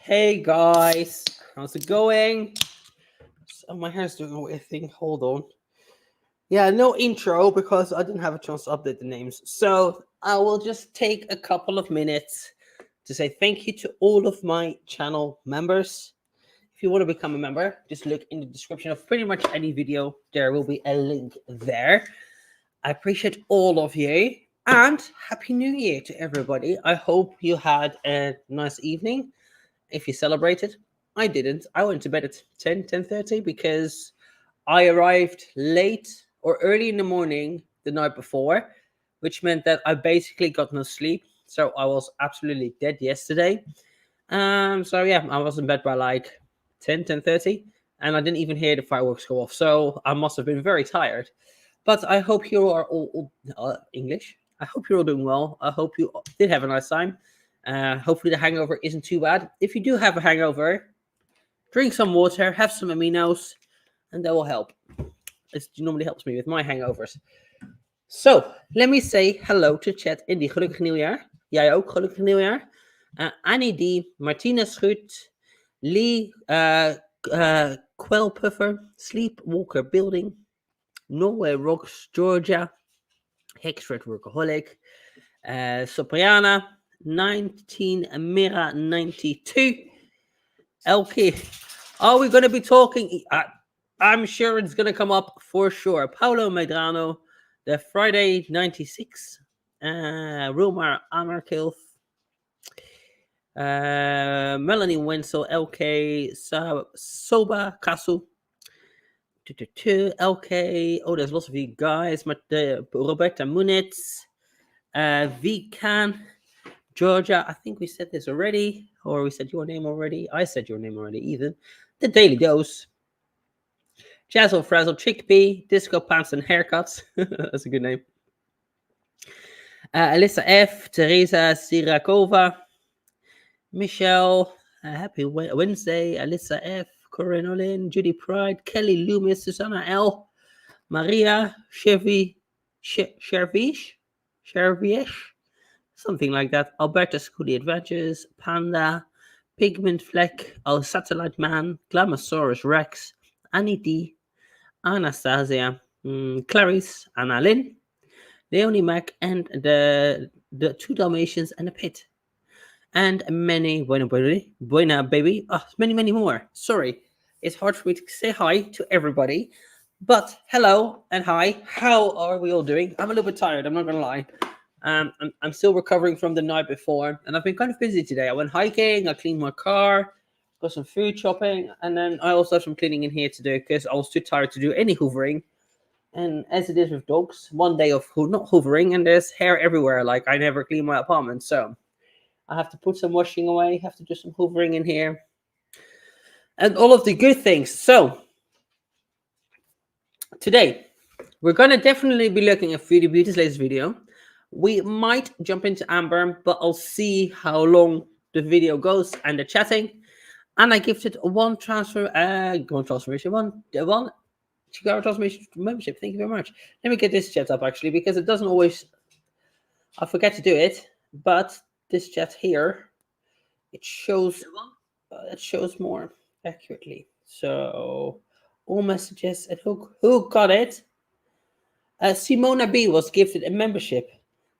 Hey guys, how's it going? So my hair's doing a weird thing. Hold on. Yeah, no intro because I didn't have a chance to update the names. So I will just take a couple of minutes to say thank you to all of my channel members. If you want to become a member, just look in the description of pretty much any video. There will be a link there. I appreciate all of you and Happy New Year to everybody. I hope you had a nice evening. If you celebrated, I didn't. I went to bed at 10:30 because I arrived late or early in the morning the night before, which meant that I basically got no sleep. So I was absolutely dead yesterday. So yeah, I was in bed by like 10:30, and I didn't even hear the fireworks go off. So I must have been very tired. But I hope you are all English. I hope you're all doing well. I hope you did have a nice time. Hopefully the hangover isn't too bad. If you do have a hangover, drink some water, have some aminos, and that will help. It normally helps me with my hangovers. So, let me say hello to chat Indy. Gelukkig nieuwjaar. Jij ook, gelukkig nieuwjaar. Annie D, Martina Schut, Lee, Quellpuffer, Sleepwalker Building, Norway Rocks, Georgia, Hexred Workaholic, Sopriana, 19 Mira 92, LK. Are we going to be talking? I'm sure it's going to come up for sure. Paulo Medrano, the Friday 96, Rumar Amarkilf, Melanie Wenzel, LK, Soba Kasu, LK. Oh, there's lots of you guys. Roberta Munitz, Vikan, Georgia. I think we said this already, or we said your name already. I said your name already, even. The Daily Dose, Jazzle Frazzle, Chickpea, Disco Pants and Haircuts. That's a good name. Alyssa F, Teresa Sirakova, Michelle, Happy Wednesday, Alyssa F, Corinne Olin, Judy Pride, Kelly Loomis, Susanna L, Maria Shervish, something like that. Alberta Scully Adventures, Panda, Pigment Fleck, Satellite Man, Glamosaurus Rex, Annie D, Anastasia, Clarice, Annalyn, Leonie Mac, and the two Dalmatians and a pit. And many, buena baby, many more. Sorry, it's hard for me to say hi to everybody. But hello and hi, how are we all doing? I'm a little bit tired, I'm not going to lie. I'm still recovering from the night before, and I've been kind of busy today. I went hiking, I cleaned my car, got some food shopping, and then I also have some cleaning in here to do because I was too tired to do any hoovering. And as it is with dogs, one day of not hoovering, and there's hair everywhere. Like, I never clean my apartment, so I have to put some washing away, have to do some hoovering in here, and all of the good things. So today, we're going to definitely be looking at Foodie Beauty's latest video. We might jump into Amber, but I'll see how long the video goes and the chatting. And I gifted one chikara transformation membership. Thank you very much. Let me get this chat up actually, because it doesn't always. I forget to do it, but this chat here, it shows more accurately. So all messages and who got it? Simona B was gifted a membership.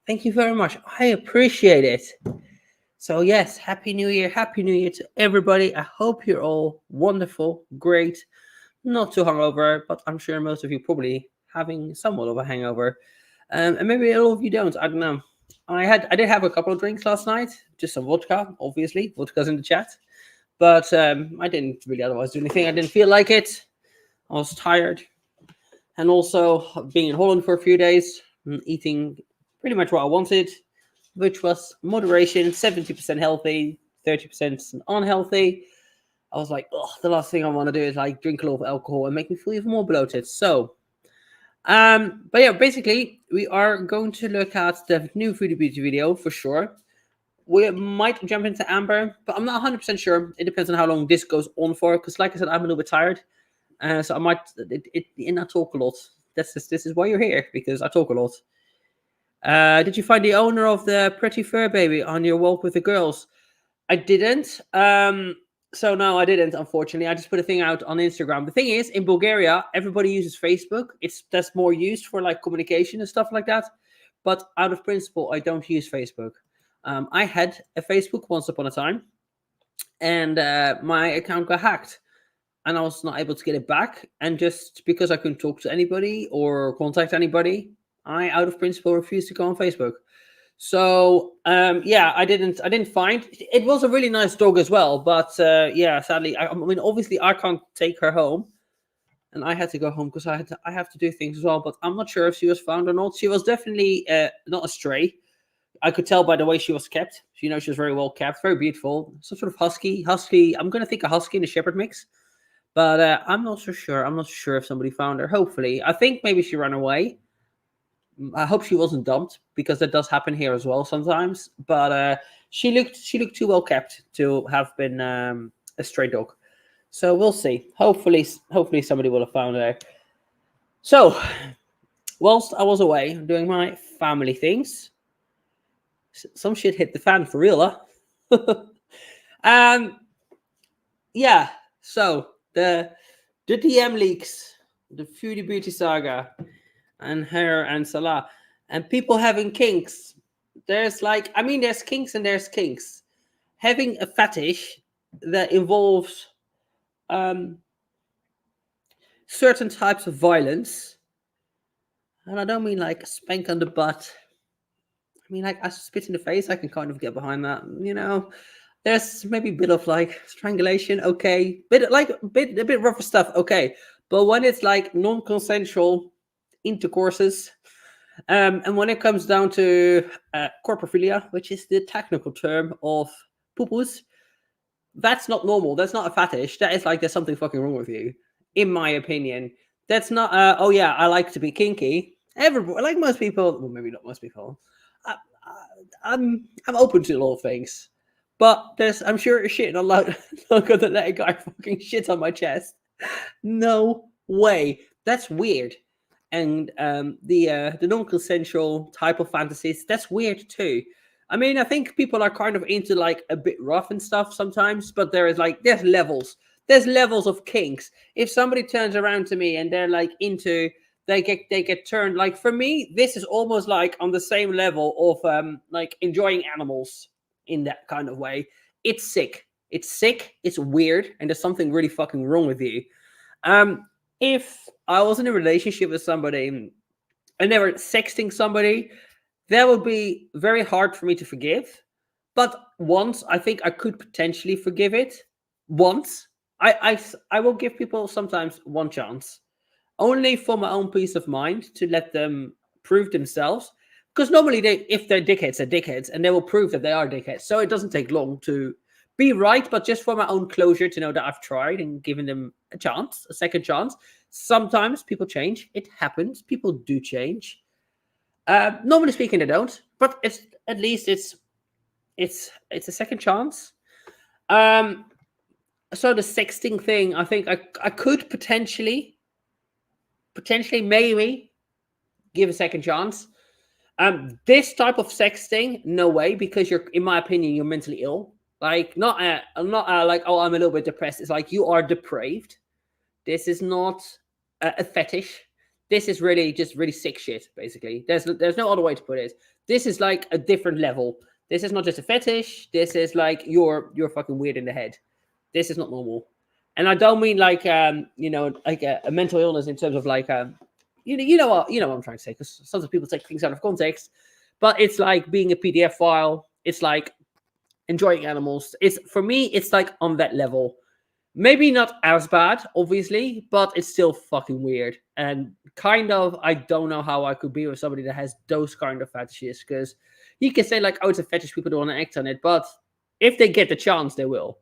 Thank you very much. I appreciate it. So yes, Happy New Year. Happy New Year to everybody. I hope you're all wonderful, great, not too hungover, but I'm sure most of you probably having somewhat of a hangover. And maybe a lot of you don't. I don't know. I did have a couple of drinks last night, just some vodka, obviously. Vodka's in the chat. But I didn't really otherwise do anything. I didn't feel like it. I was tired. And also being in Holland for a few days, eating pretty much what I wanted, which was moderation, 70% healthy, 30% unhealthy. I was like, oh, the last thing I want to do is like drink a lot of alcohol and make me feel even more bloated. So, but yeah, basically, we are going to look at the new Foodie Beauty video for sure. We might jump into Amber, but I'm not 100% sure. It depends on how long this goes on for, because like I said, I'm a little bit tired. So I might not talk a lot. This is why you're here, because I talk a lot. Did you find the owner of the pretty fur baby on your walk with the girls? I didn't. So no, I didn't. Unfortunately, I just put a thing out on Instagram. The thing is, in Bulgaria, everybody uses Facebook. That's more used for like communication and stuff like that. But out of principle, I don't use Facebook. I had a Facebook once upon a time, and my account got hacked, and I was not able to get it back. And just because I couldn't talk to anybody or contact anybody, I, out of principle, refused to go on Facebook. So yeah, I didn't find it. Was a really nice dog as well, but yeah, sadly, I mean, obviously, I can't take her home, and I had to go home because I have to do things as well. But I'm not sure if she was found or not. She was definitely not a stray. I could tell by the way she was kept. She was very well kept, very beautiful, some sort of husky. I'm going to think a husky and a shepherd mix, but I'm not so sure. I'm not sure if somebody found her. Hopefully, I think maybe she ran away. I hope she wasn't dumped, because that does happen here as well sometimes. But she looked too well kept to have been a stray dog. So we'll see. Hopefully somebody will have found her. So whilst I was away doing my family things, some shit hit the fan for real, huh? Yeah. So the DM leaks, the Foodie Beauty saga, and her and Salah, and people having kinks. There's there's kinks and there's kinks. Having a fetish that involves certain types of violence, and I don't mean like spank on the butt. I mean, like, I spit in the face. I can kind of get behind that. There's maybe a bit of like strangulation, okay, a bit rougher stuff, okay. But when it's like non-consensual intercourses, and when it comes down to corporophilia, which is the technical term of poo-poos, that's not normal. That's not a fetish. That is like there's something fucking wrong with you, in my opinion. That's not. Oh yeah, I like to be kinky. Everybody, like most people, well, maybe not most people. I'm open to a lot of things, but I'm sure shit. I'm not gonna let a guy fucking shit on my chest. No way. That's weird. And the non-consensual type of fantasies, that's weird too. I mean, I think people are kind of into like a bit rough and stuff sometimes, but there's levels. There's levels of kinks. If somebody turns around to me and they're like into, they get turned, like, for me, this is almost like on the same level of like enjoying animals in that kind of way. It's sick. It's sick. It's weird, and there's something really fucking wrong with you. If I was in a relationship with somebody and they were sexting somebody, that would be very hard for me to forgive. But once, I think I could potentially forgive it. Once. I will give people sometimes one chance, only for my own peace of mind, to let them prove themselves. Because normally, if they're dickheads, and they will prove that they are dickheads. So it doesn't take long to be right, but just for my own closure, to know that I've tried and given them a chance, a second chance. Sometimes people change. It happens. People do change. Normally speaking, they don't, but it's at least it's a second chance. So the sexting thing, I think I could potentially maybe give a second chance. This type of sexting, no way, because in my opinion, you're mentally ill. Like, not like, oh, I'm a little bit depressed. It's like, you are depraved. This is not a fetish. This is really just really sick shit, basically. There's no other way to put it. This is like a different level. This is not just a fetish. This is like, you're fucking weird in the head. This is not normal. And I don't mean like like a mental illness in terms of like you know what I'm trying to say, because sometimes people take things out of context. But it's like being a PDF file. It's like enjoying animals. For me, it's like on that level. Maybe not as bad, obviously, but it's still fucking weird. And kind of, I don't know how I could be with somebody that has those kind of fetishes, because you can say like, oh, it's a fetish, people don't want to act on it, but if they get the chance, they will.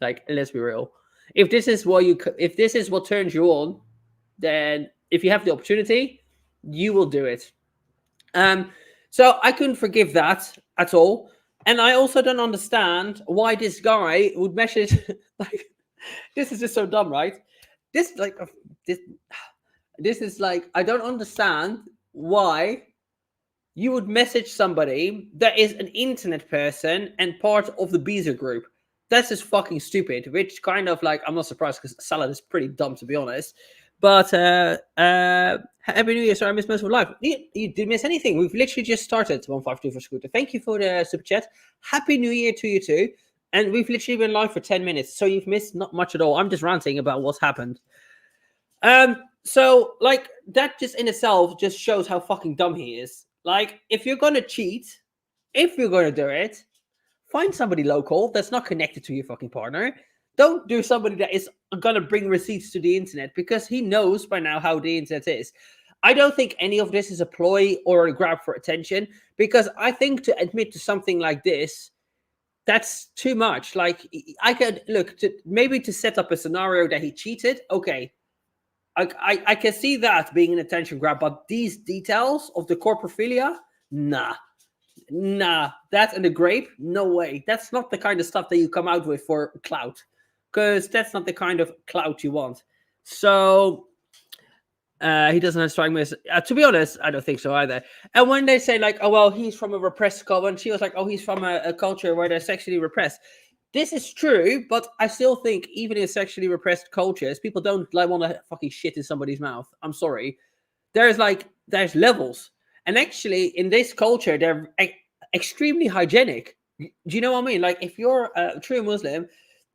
Like, let's be real. If this is what turns you on, then if you have the opportunity, you will do it. So I couldn't forgive that at all. And I also don't understand why this guy would message like, this is just so dumb, right? This is like, I don't understand why you would message somebody that is an internet person and part of the Beezer group. That's just fucking stupid, which kind of like, I'm not surprised because Salad is pretty dumb, to be honest. But Happy New Year. Sorry, I missed most of life. You didn't miss anything. We've literally just started 152 for Scooter. Thank you for the super chat. Happy New Year to you too. And we've literally been live for 10 minutes, so you've missed not much at all. I'm just ranting about what's happened. So like that just in itself just shows how fucking dumb he is. Like, if you're gonna cheat, if you're gonna do it, find somebody local that's not connected to your fucking partner. Don't do somebody that is gonna bring receipts to the internet, because he knows by now how the internet is. I don't think any of this is a ploy or a grab for attention, because I think to admit to something like this, that's too much. Like, I could look to maybe to set up a scenario that he cheated. Okay, I can see that being an attention grab, but these details of the corporophilia, nah. That and the grape, no way. That's not the kind of stuff that you come out with for clout, because that's not the kind of clout you want. So he doesn't have strike miss. To be honest, I don't think so either. And when they say like, oh well, he's from a repressed culture, and she was like, oh, he's from a culture where they're sexually repressed. This is true, but I still think even in sexually repressed cultures, people don't like want to fucking shit in somebody's mouth. I'm sorry. There's levels. And actually, in this culture, they're extremely hygienic. Do you know what I mean? Like, if you're a true Muslim,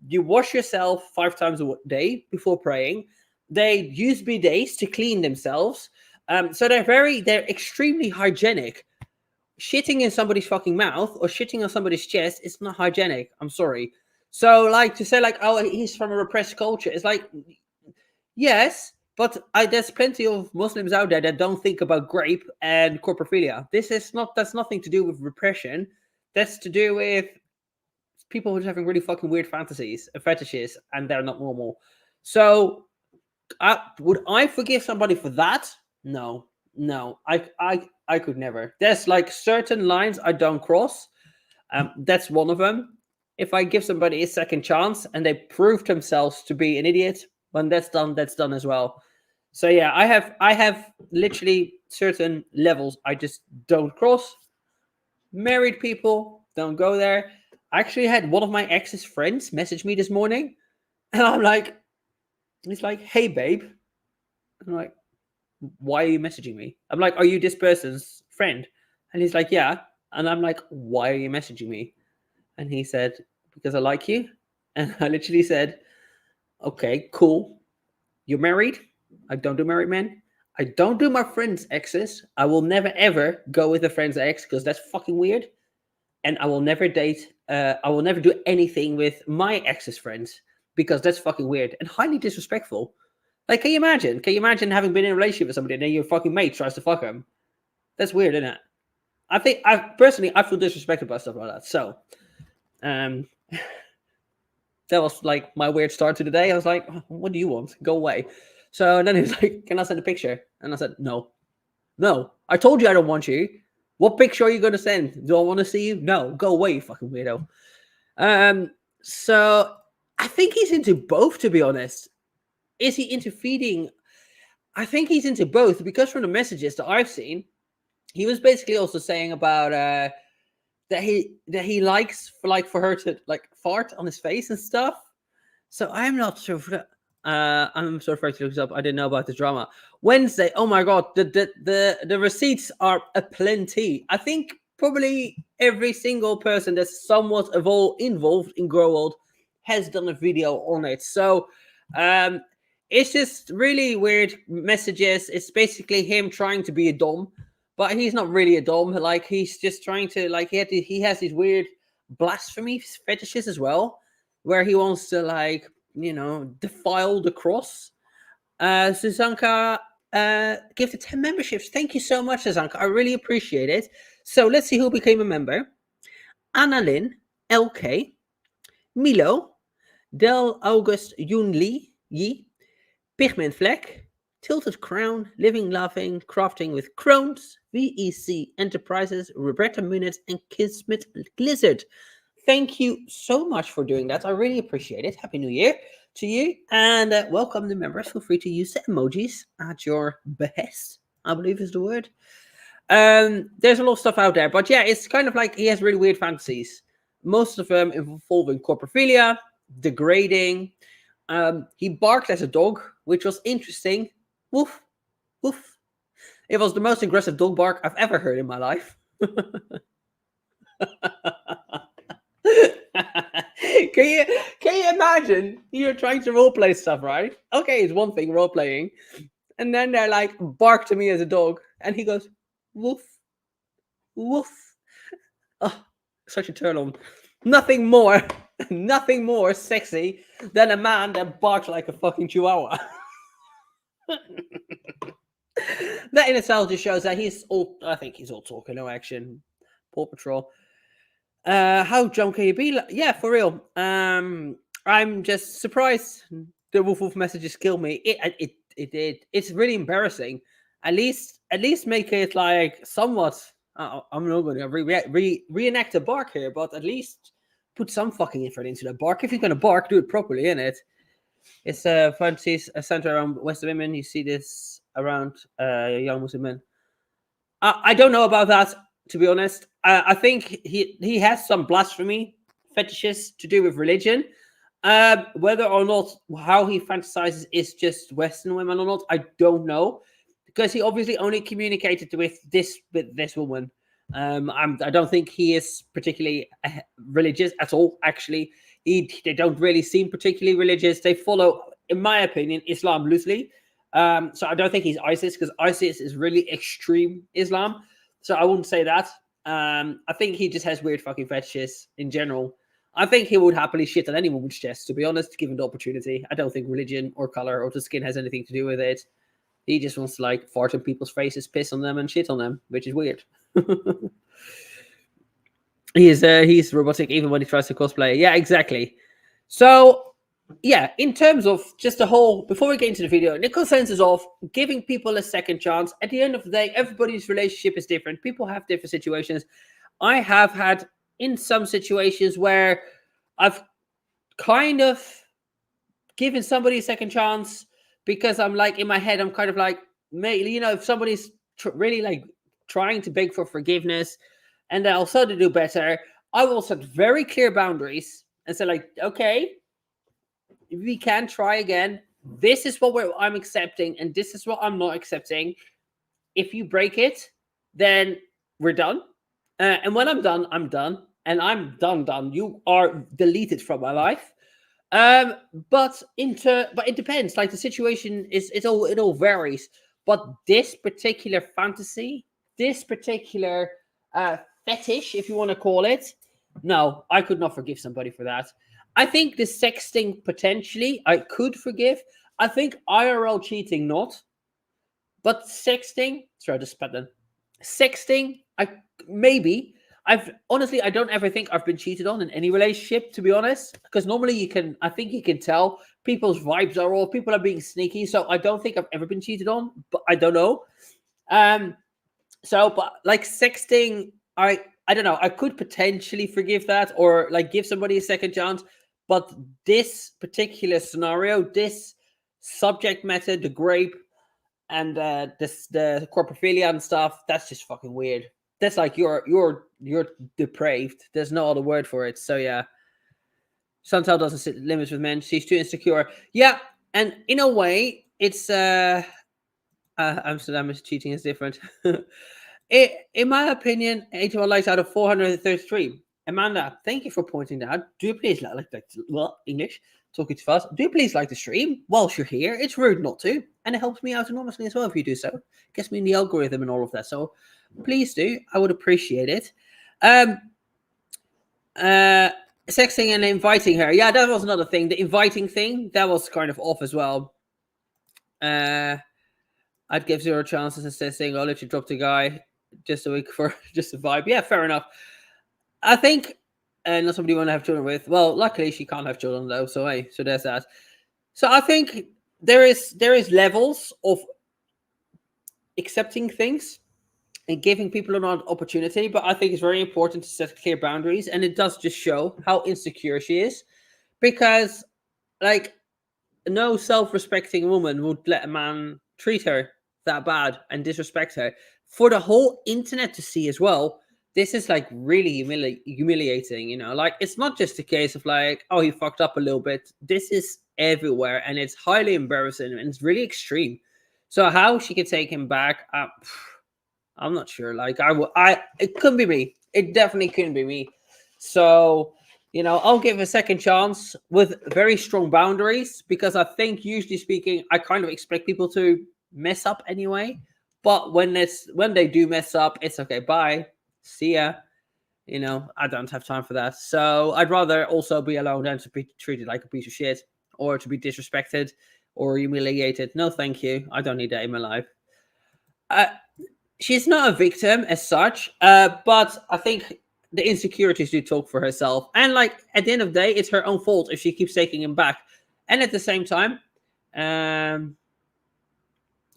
you wash yourself 5 times a day before praying. They use bidets to clean themselves. So they're extremely hygienic. Shitting in somebody's fucking mouth or shitting on somebody's chest is not hygienic. I'm sorry. So, like, to say like, oh, he's from a repressed culture, it's like, yes, but there's plenty of Muslims out there that don't think about grape and corporophilia. That's nothing to do with repression. That's to do with people who's having really fucking weird fantasies and fetishes, and they're not normal. So, would I forgive somebody for that? No, I could never. There's like certain lines I don't cross. That's one of them. If I give somebody a second chance and they prove themselves to be an idiot, when that's done as well. So yeah, I have literally certain levels I just don't cross. Married people, don't go there. I actually had one of my ex's friends message me this morning, and I'm like, he's like, hey babe. I'm like, why are you messaging me? I'm like, are you this person's friend? And he's like, yeah. And I'm like, why are you messaging me? And he said, because I like you. And I literally said, okay, cool. You're married. I don't do married men. I don't do my friend's exes. I will never ever go with a friend's ex, because that's fucking weird. And I will never date. I will never do anything with my ex's friends, because that's fucking weird and highly disrespectful. Like, can you imagine? Can you imagine having been in a relationship with somebody and then your fucking mate tries to fuck him? That's weird, isn't it? I feel disrespected by stuff like that. So, that was like my weird start to the day. I was like, what do you want? Go away. So then he was like, can I send a picture? And I said, no. I told you I don't want you. What picture are you going to send? Do I want to see you? No, go away, you fucking weirdo. So I think he's into both, to be honest. Is he into feeding? I think he's into both, because from the messages that I've seen, he was basically also saying about that he likes for her to like fart on his face and stuff. So I'm not sure. I'm so afraid to look this up. I didn't know about the drama. Wednesday. Oh my god, the receipts are aplenty. I think probably every single person that's somewhat involved in Grow Old has done a video on it. So it's just really weird messages. It's basically him trying to be a dom, but he's not really a dom. Like, he's just trying to, like, he has these weird blasphemy fetishes as well, where he wants to, like, you know, defile the cross. Susanka gifted 10 memberships. Thank you so much, Susanka. I really appreciate it. So let's see who became a member. Amberlynn, LK, Milo, Del August Yoon Lee, Yi, Pigment Fleck, Tilted Crown, Living Loving, Crafting with Crones, VEC Enterprises, Roberta Munit, and Kismet Blizzard. Thank you so much for doing that. I really appreciate it. Happy New Year to you. And welcome the members. Feel free to use the emojis at your behest, I believe is the word. There's a lot of stuff out there, but yeah, it's kind of like he has really weird fantasies. Most of them involving corpophilia, degrading. He barked as a dog, which was interesting. Woof, woof. It was the most aggressive dog bark I've ever heard in my life. Can you imagine? You're trying to roleplay stuff, right? Okay, it's one thing role playing, and then they're like, bark to me as a dog, and he goes, woof, woof. Oh, such a turn on. Nothing more, nothing more sexy than a man that barks like a fucking chihuahua. That in itself just shows that he's all. I think he's all talk and no action. Paw Patrol. How drunk can you be? Yeah, for real. I'm just surprised the woof woof messages kill me. It did. It's really embarrassing. At least make it like somewhat. I'm not going to reenact a bark here, but at least put some fucking effort into the bark. If you're going to bark, do it properly, innit? It's fantasies centered around Western women. You see this around young Muslim men. I don't know about that, to be honest. I think he has some blasphemy fetishes to do with religion. Whether or not how he fantasizes is just Western women or not, I don't know, because he obviously only communicated with this woman. I don't think he is particularly religious at all. Actually, they don't really seem particularly religious. They follow, in my opinion, Islam loosely. So I don't think he's ISIS, because ISIS is really extreme Islam. So I wouldn't say that. I think he just has weird fucking fetishes in general. I think he would happily shit on any woman's chest, to be honest, given the opportunity. I don't think religion or color or the skin has anything to do with it. He just wants to like fart in people's faces, piss on them, and shit on them, which is weird. He's robotic even when he tries to cosplay. Yeah, exactly. So yeah, in terms of just the whole, before we get into the video, the consensus of giving people a second chance. At the end of the day, everybody's relationship is different. People have different situations. I have had in some situations where I've kind of given somebody a second chance because I'm like, in my head, I'm kind of like, mate, you know, if somebody's really like trying to beg for forgiveness and they'll start to do better, I will set very clear boundaries and say like, okay, we can try again. This is what I'm accepting, and this is what I'm not accepting. If you break it, then we're done. And when I'm done, I'm done. And I'm done. You are deleted from my life. But it depends. Like the situation is, it all varies. But this particular fantasy, this particular fetish, if you want to call it, no, I could not forgive somebody for that. I think the sexting potentially I could forgive. I think IRL cheating not, but sexting. Sorry, I just spat then. Sexting, I don't ever think I've been cheated on in any relationship, to be honest, because normally I think you can tell people's vibes are off, people are being sneaky. So I don't think I've ever been cheated on, but I don't know. But like sexting, I don't know. I could potentially forgive that or like give somebody a second chance. But this particular scenario, this subject matter, the grape and the corpophilia and stuff, that's just fucking weird. That's like you're depraved. There's no other word for it. So yeah, Chantal doesn't set limits with men. She's too insecure. Yeah, and in a way, it's Amsterdam is cheating is different. In my opinion, 81 likes out of 433. Amanda, thank you for pointing that out. Do you please like English? Talking too fast. Do you please like the stream whilst you're here? It's rude not to, and it helps me out enormously as well if you do so. Gets me in the algorithm and all of that. So please do. I would appreciate it. Sexting and inviting her. Yeah, that was another thing. The inviting thing, that was kind of off as well. I'd give 0 chances instead of saying, I'll let you drop the guy just a week for just a vibe. Yeah, fair enough. I think, and not somebody you want to have children with. Well, luckily she can't have children though, so hey, so there's that. So I think there is levels of accepting things and giving people an opportunity, but I think it's very important to set clear boundaries, and it does just show how insecure she is, because like no self-respecting woman would let a man treat her that bad and disrespect her. for the whole internet to see as well. This is like really humiliating, you know, like it's not just a case of like, oh, he fucked up a little bit. This is everywhere and it's highly embarrassing and it's really extreme. So how she could take him back, I'm not sure. Like it couldn't be me. It definitely couldn't be me. So, you know, I'll give a second chance with very strong boundaries, because I think usually speaking, I kind of expect people to mess up anyway. But when they do mess up, it's okay. Bye. See ya. You know, I don't have time for that. So I'd rather also be alone than to be treated like a piece of shit or to be disrespected or humiliated. No, thank you. I don't need that in my life. She's not a victim as such, but I think the insecurities do talk for herself. And like at the end of the day, it's her own fault if she keeps taking him back. And at the same time,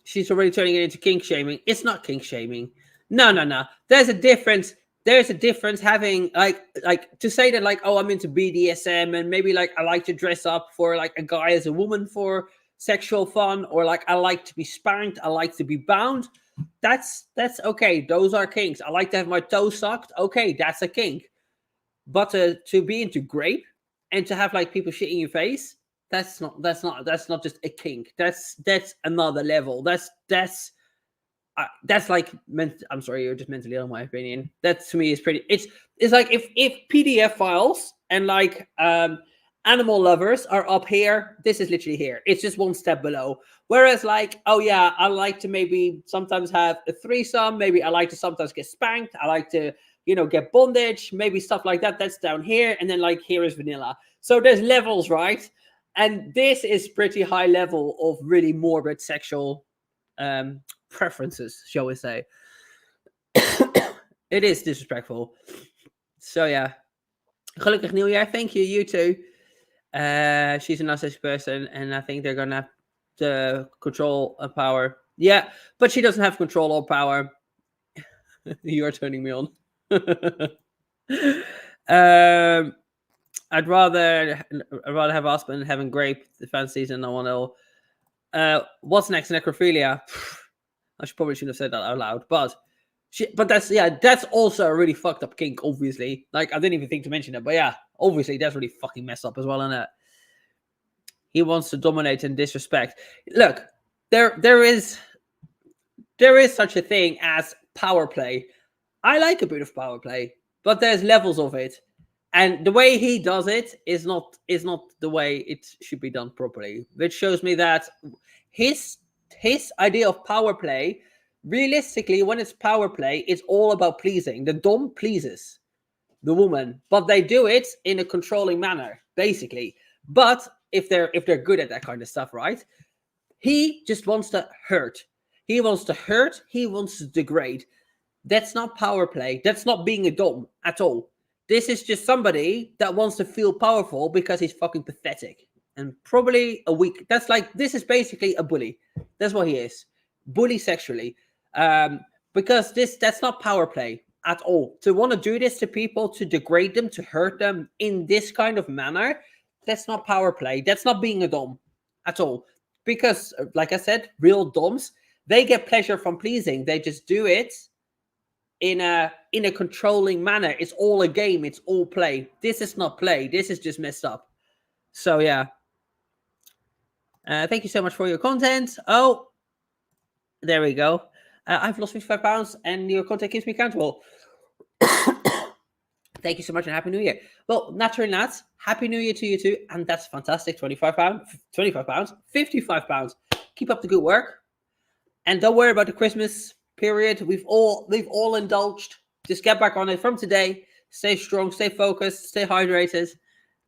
she's already turning it into kink shaming. It's not kink shaming. No. There's a difference. There's a difference having like to say that like, oh, I'm into BDSM and maybe like I like to dress up for like a guy as a woman for sexual fun, or like I like to be spanked, I like to be bound. That's okay. Those are kinks. I like to have my toes sucked. Okay, that's a kink. But to be into grape and to have like people shit in your face, that's not just a kink. That's another level. That's like I'm sorry, you're just mentally ill, in my opinion. That to me is pretty. It's like if PDF files and like animal lovers are up here, this is literally here. It's just one step below. Whereas like, oh yeah, I like to maybe sometimes have a threesome. Maybe I like to sometimes get spanked. I like to, you know, get bondage, maybe stuff like that. That's down here. And then like here is vanilla. So there's levels, right? And this is pretty high level of really morbid sexual preferences, shall we say. It is disrespectful. So yeah. Gelukkig nieuwjaar. Thank you. You too. She's a narcissistic person, and I think they're gonna have the control and power. Yeah, but she doesn't have control or power. You are turning me on. I'd rather have husband having grape the fancies and no one else. What's next? Necrophilia. I probably shouldn't have said that out loud, but that's also a really fucked up kink, obviously. Like, I didn't even think to mention it, but yeah, obviously that's really fucking messed up as well, isn't it? He wants to dominate and disrespect. Look, there is such a thing as power play. I like a bit of power play, but there's levels of it. And the way he does it is not the way it should be done properly. Which shows me that his idea of power play, realistically, when it's power play, it's all about pleasing. The dom pleases the woman, but they do it in a controlling manner, basically. But if they're good at that kind of stuff, right? He just wants to hurt. He wants to hurt. He wants to degrade. That's not power play. That's not being a dom at all. This is just somebody that wants to feel powerful because he's fucking pathetic and probably a weak. That's like, this is basically a bully. That's what he is. Bully sexually. Because that's not power play at all. To want to do this to people, to degrade them, to hurt them in this kind of manner, that's not power play. That's not being a dom at all. Because, like I said, real doms, they get pleasure from pleasing. They just do it in a controlling manner. It's all a game. It's all play. This is not play. This is just messed up. So yeah. Thank you so much for your content. Oh, there we go. I've lost 55 pounds and your content keeps me accountable. Thank you so much and Happy New Year. Well, naturally nuts, Happy New Year to you too. And that's fantastic. 25 pounds, 55 pounds. Keep up the good work. And don't worry about the Christmas period. We've all indulged. Just get back on it from today. Stay strong, stay focused, stay hydrated,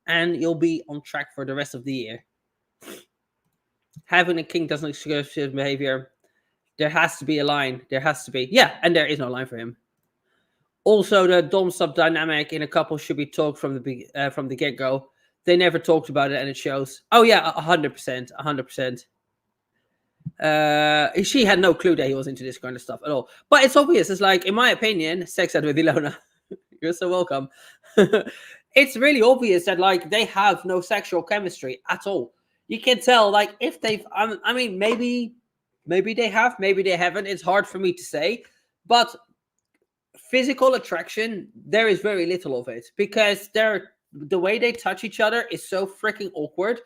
and you'll be on track for the rest of the year. Having a king doesn't excuse his behavior. There has to be a line. There has to be. Yeah, and there is no line for him. Also, the dom sub dynamic in a couple should be talked from the get-go. They never talked about it, and it shows. Oh yeah, 100%, 100%. She had no clue that he was into this kind of stuff at all. But it's obvious. It's like, in my opinion, sex ed with Ilona. You're so welcome. It's really obvious that like they have no sexual chemistry at all. You can tell, like, if they've. I mean, maybe they have, maybe they haven't. It's hard for me to say. But physical attraction, there is very little of it because the way they touch each other is so freaking awkward.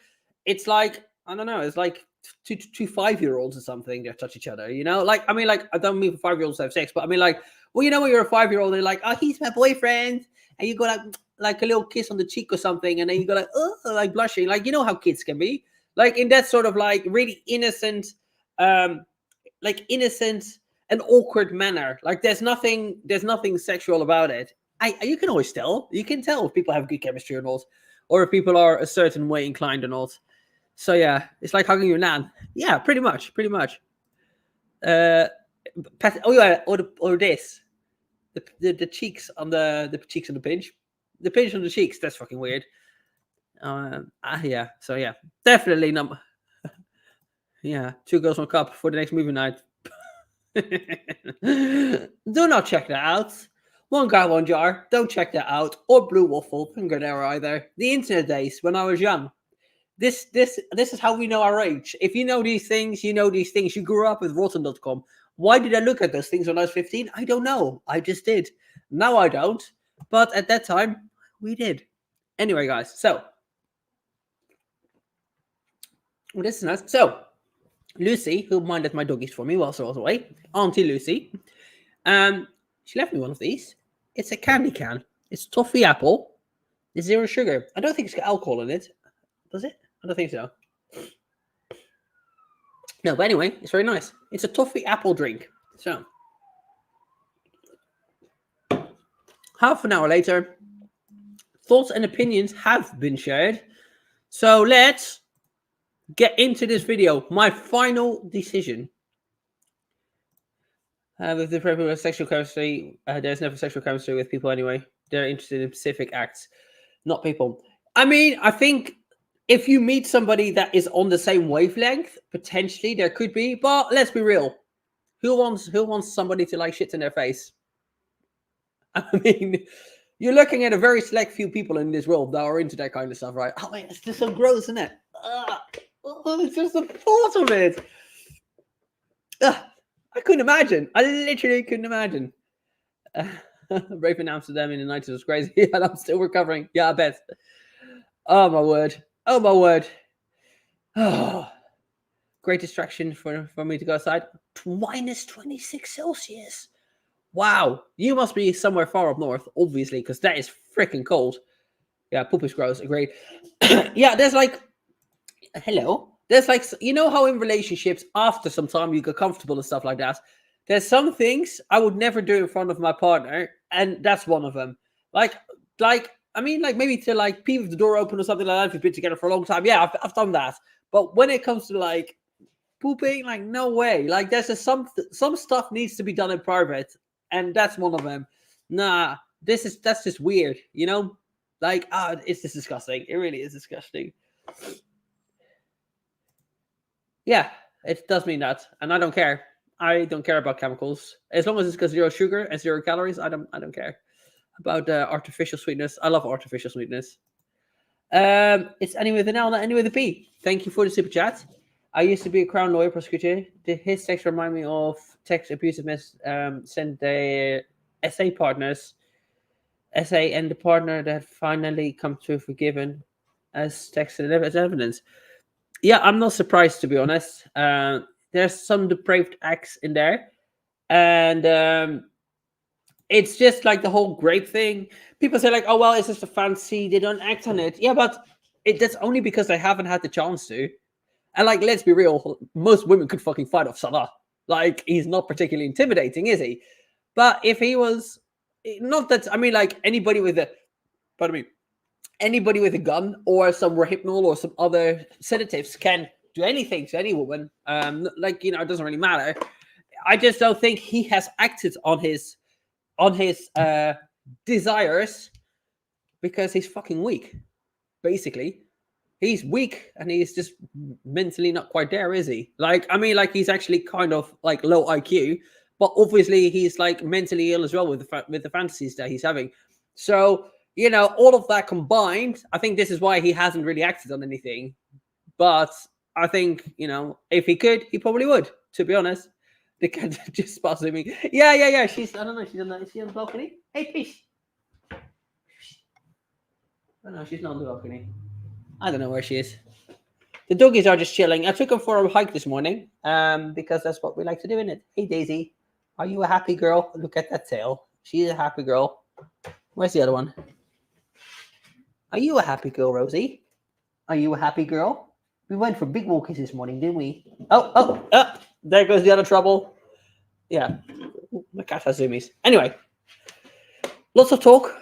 It's like, I don't know, it's like two 5-year-olds or something that touch each other, you know? Like, I mean, like, I don't mean for 5-year-olds to have sex, but I mean, like, well, you know, when you're a 5-year-old, they're like, oh, he's my boyfriend, and you go like a little kiss on the cheek or something, and then you go like, oh, like blushing, like, you know how kids can be, like in that sort of like really innocent, like innocent and awkward manner. Like there's nothing sexual about it. You can always tell. You can tell if people have good chemistry or not, or if people are a certain way inclined or not. So yeah, it's like hugging your nan. Yeah, pretty much. Oh yeah, or this, the cheeks on the cheeks on the pinch on the cheeks. That's fucking weird. Yeah. So yeah, definitely not. Yeah, 2 girls, 1 cup for the next movie night. Do not check that out. 1 guy, 1 jar. Don't check that out. Or Blue Waffle. Don't go there either. The internet days when I was young. This is how we know our age. If you know these things, you know these things. You grew up with rotten.com. Why did I look at those things when I was 15? I don't know. I just did. Now I don't. But at that time, we did. Anyway, guys. So, this is nice. So, Lucy, who minded my doggies for me whilst I was away, Auntie Lucy, she left me one of these. It's a candy can. It's toffee apple. It's 0 sugar. I don't think it's got alcohol in it. Does it? I don't think so. No, but anyway, it's very nice. It's a toffee apple drink. So, half an hour later, thoughts and opinions have been shared. So let's get into this video. My final decision. With the people with sexual chemistry, there's never sexual chemistry with people anyway. They're interested in specific acts, not people. I mean, I think if you meet somebody that is on the same wavelength, potentially there could be. But let's be real. Who wants somebody to like shit in their face? I mean, you're looking at a very select few people in this world that are into that kind of stuff, right? Oh man, it's just so gross, isn't it? It's just the thought of it. I couldn't imagine. I literally couldn't imagine. Rape in Amsterdam in the 90s was crazy, and I'm still recovering. Yeah, I bet. Oh my word. Oh my word. Oh, great distraction for me to go outside. Minus 26 Celsius. Wow. You must be somewhere far up north, obviously, because that is freaking cold. Yeah, poop is gross. Agreed. Yeah, there's like... Hello? There's like... You know how in relationships, after some time, you get comfortable and stuff like that? There's some things I would never do in front of my partner, and that's one of them. Like... I mean, like maybe to like pee with the door open or something like that if you've been together for a long time. Yeah, I've done that. But when it comes to like pooping, like no way. Like there's just some stuff needs to be done in private, and that's one of them. Nah, that's just weird, you know? Like, it's just disgusting. It really is disgusting. Yeah, it does mean that, and I don't care. I don't care about chemicals as long as it's got 0 sugar and 0 calories. I don't care about artificial sweetness. I love artificial sweetness. It's any with an L, not any with a P. Thank you for the super chat. I used to be a Crown lawyer prosecutor. His text remind me of text abusiveness sent their SA partners. SA and the partner that finally come to forgiven as text and as evidence. Yeah, I'm not surprised, to be honest. There's some depraved acts in there. And it's just like the whole grape thing. People say like, oh, well, it's just a fantasy. They don't act on it. Yeah, but that's only because they haven't had the chance to. And like, let's be real. Most women could fucking fight off Salah. Like, he's not particularly intimidating, is he? But if he was... Not that... I mean, like, anybody with a... Pardon me. Anybody with a gun or some Rohypnol or some other sedatives can do anything to any woman. Like, you know, it doesn't really matter. I just don't think he has acted on his desires because he's fucking weak. Basically, he's weak and he's just mentally not quite there, is he? Like, I mean, like he's actually kind of like low IQ, but obviously he's like mentally ill as well with the fantasies that he's having. So, you know, all of that combined, I think this is why he hasn't really acted on anything. But I think, you know, if he could, he probably would, to be honest. The cat just spots me. Yeah. She's, I don't know, is she on the balcony? Hey, peace. Oh no, she's not on the balcony. I don't know where she is. The doggies are just chilling. I took them for a hike this morning, because that's what we like to do, innit? Hey, Daisy, are you a happy girl? Look at that tail. She's a happy girl. Where's the other one? Are you a happy girl, Rosie? Are you a happy girl? We went for big walkies this morning, didn't we? Oh, there goes the other trouble. Yeah, my cat has zoomies. Anyway, lots of talk.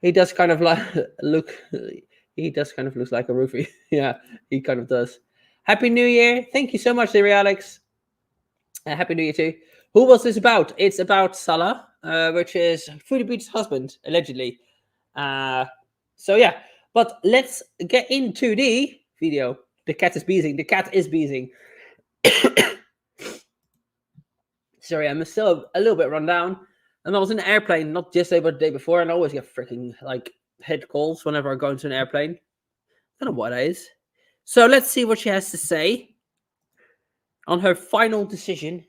He does kind of like look. He does kind of looks like a roofie. Yeah, he kind of does. Happy New Year! Thank you so much, dear Alex. Happy New Year too. Who was this about? It's about Salah, which is Foodie Beat's husband, allegedly. So yeah, but let's get into the video. The cat is beezing. The cat is beezing. Sorry, I'm still a little bit run down. And I was in an airplane, not yesterday, but the day before, and I always get freaking like head colds whenever I go into an airplane. I don't know what that is. So let's see what she has to say on her final decision.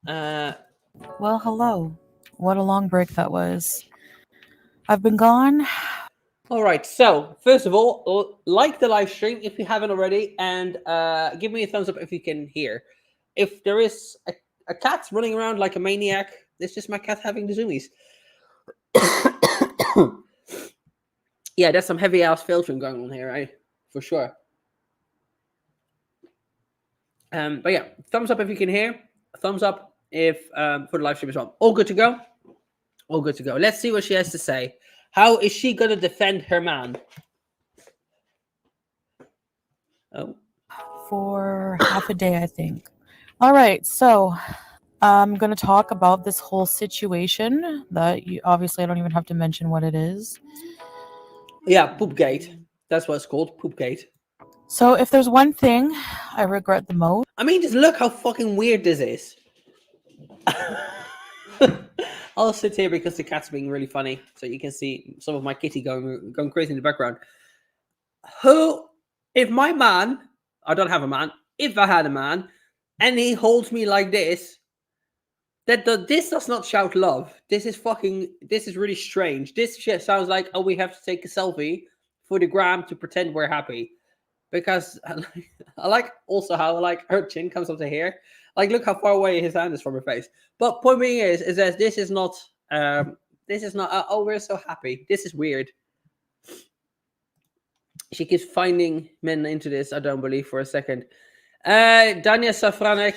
Well, hello. What a long break that was. I've been gone. All right. So first of all, like the live stream if you haven't already, and give me a thumbs up if you can hear. If there is a cat running around like a maniac, it's just my cat having the zoomies. Yeah, there's some heavy ass filtering going on here, right? For sure. But yeah, thumbs up if you can hear. Thumbs up if for the live stream as well. All good to go. All good to go. Let's see what she has to say. How is she going to defend her man? Oh. For half a day, I think. All right, so I'm going to talk about this whole situation that obviously I don't even have to mention what it is. Yeah, Poopgate. That's what it's called, Poopgate. So if there's one thing I regret the most... I mean, just look how fucking weird this is. I'll sit here because the cat's being really funny, so you can see some of my kitty going crazy in the background. If my man, I don't have a man, if I had a man, and he holds me like this, this does not shout love. This is really strange. This shit sounds like, oh, we have to take a selfie for the gram to pretend we're happy. Because I like also how like her chin comes up to here. Like, look how far away his hand is from her face. But point being is that this is not, oh, we're so happy. This is weird. She keeps finding men into this, I don't believe, for a second. Dania Safranek.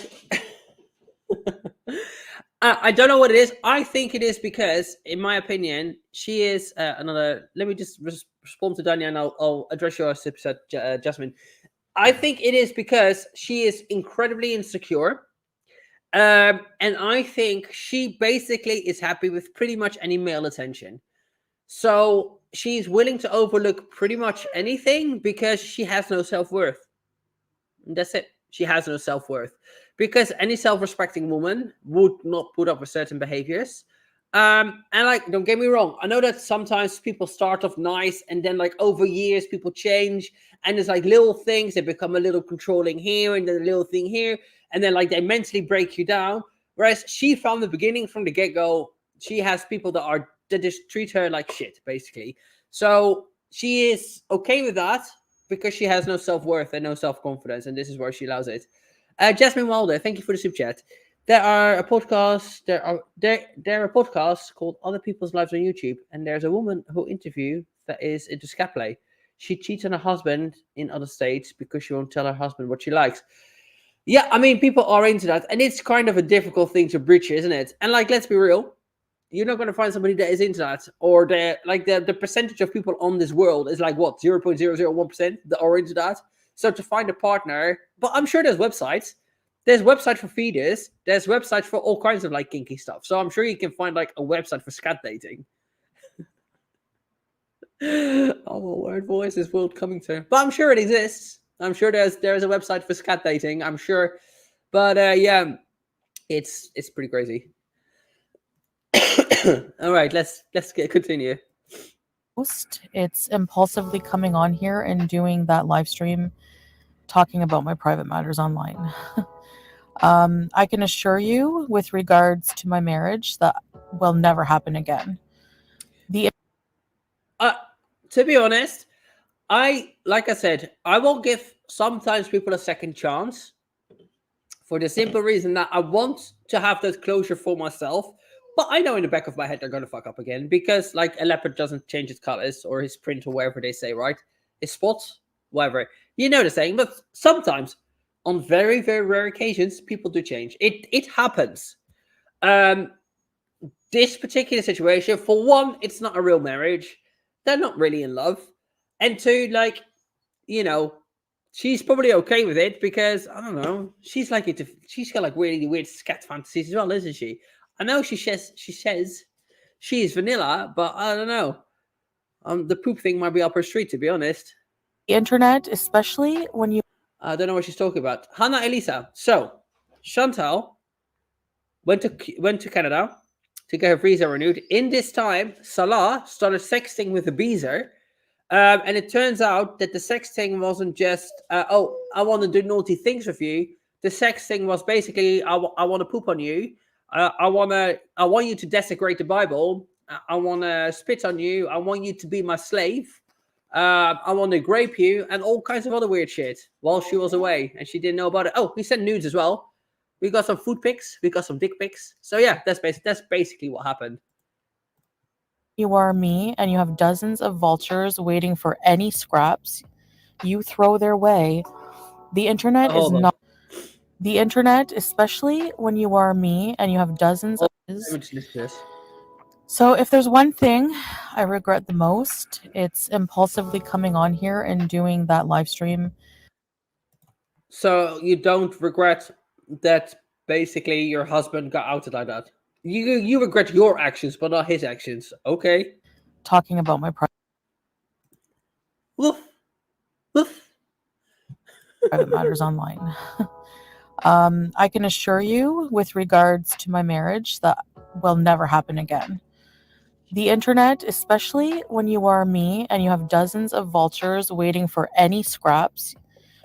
I don't know what it is. I think it is because, in my opinion, she is another... Let me just respond to Dania and I'll address your Jasmine. I think it is because she is incredibly insecure. And I think she basically is happy with pretty much any male attention. So she's willing to overlook pretty much anything because she has no self-worth. That's it. She has no self-worth. Because any self-respecting woman would not put up with certain behaviors. And like, don't get me wrong. I know that sometimes people start off nice and then like over years people change. And there's like little things that become a little controlling here and then a little thing here. And then like they mentally break you down. Whereas she, from the beginning, from the get-go, she has people that just treat her like shit, basically. So she is okay with that because she has no self-worth and no self-confidence. And this is where she allows it. Jasmine Wilder, thank you for the super chat. There are a podcast called Other People's Lives on YouTube, and there's a woman who interview that is into scat play. She cheats on her husband in other states because she won't tell her husband what she likes. Yeah, I mean, people are into that, and it's kind of a difficult thing to breach, isn't it? And like, let's be real, you're not going to find somebody that is into that, or the percentage of people on this world is like what, 0.001% that are into that. So to find a partner, but I'm sure there's websites. There's websites for feeders. There's websites for all kinds of like kinky stuff. So I'm sure you can find like a website for scat dating. Oh, what voice is world coming to? But I'm sure it exists. I'm sure there's a website for scat dating. I'm sure, but yeah, it's pretty crazy. All right, let's continue. It's impulsively coming on here and doing that live stream talking about my private matters online. I can assure you, with regards to my marriage, that will never happen again. To be honest, like I said, I will give sometimes people a second chance for the simple reason that I want to have that closure for myself. But I know in the back of my head they're gonna fuck up again because like a leopard doesn't change its colors or his print or whatever they say, right? His spots, whatever. You know the saying, but sometimes on very, very rare occasions, people do change. It happens. Um this particular situation, for one, it's not a real marriage. They're not really in love. And two, like, you know, she's probably okay with it because I don't know. She's got like really weird scat fantasies as well, isn't she? I know she says she is vanilla, but I don't know. The poop thing might be up her street, to be honest. The internet, especially when you I don't know what she's talking about. Hannah Elisa. So Chantal went to Canada to get her visa renewed. In this time, Salah started sexting with the Beezer. And it turns out that the sexting wasn't just, oh, I want to do naughty things with you. The sexting was basically, I want to poop on you. I want you to desecrate the Bible. I want to spit on you. I want you to be my slave. I want to grape you and all kinds of other weird shit while she was away and she didn't know about it. Oh, we sent nudes as well. We got some food pics. We got some dick pics. So yeah, that's basically what happened. you are me and you have dozens of vultures waiting for any scraps you throw their way. The internet is Hold on. not the internet, especially when you are me and you have dozens of Let me just listen to this. So if there's one thing I regret the most, it's impulsively coming on here and doing that live stream. So you don't regret that basically your husband got outed like that? You regret your actions, but not his actions. Okay. Talking about my Woof. Woof. private matters online. I can assure you, with regards to my marriage, that will never happen again. The internet, especially when you are me and you have dozens of vultures waiting for any scraps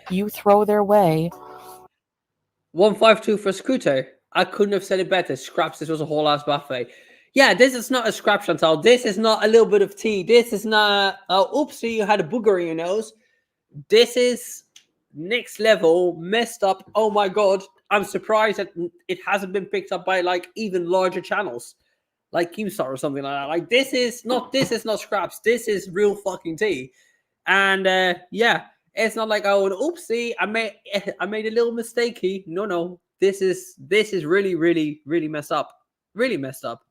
you throw their way. 152 for Scooter. I couldn't have said it better. Scraps, this was a whole ass buffet. Yeah, this is not a scrap, Chantal. This is not a little bit of tea. This is not, oopsie, you had a booger in your nose. This is next level, messed up. Oh my god. I'm surprised that it hasn't been picked up by like even larger channels. Like Keemstar or something like that. Like this is not scraps. This is real fucking tea. And yeah, it's not like, oh, oopsie, I made a little mistakey. No. This is really, really, really messed up. Really messed up.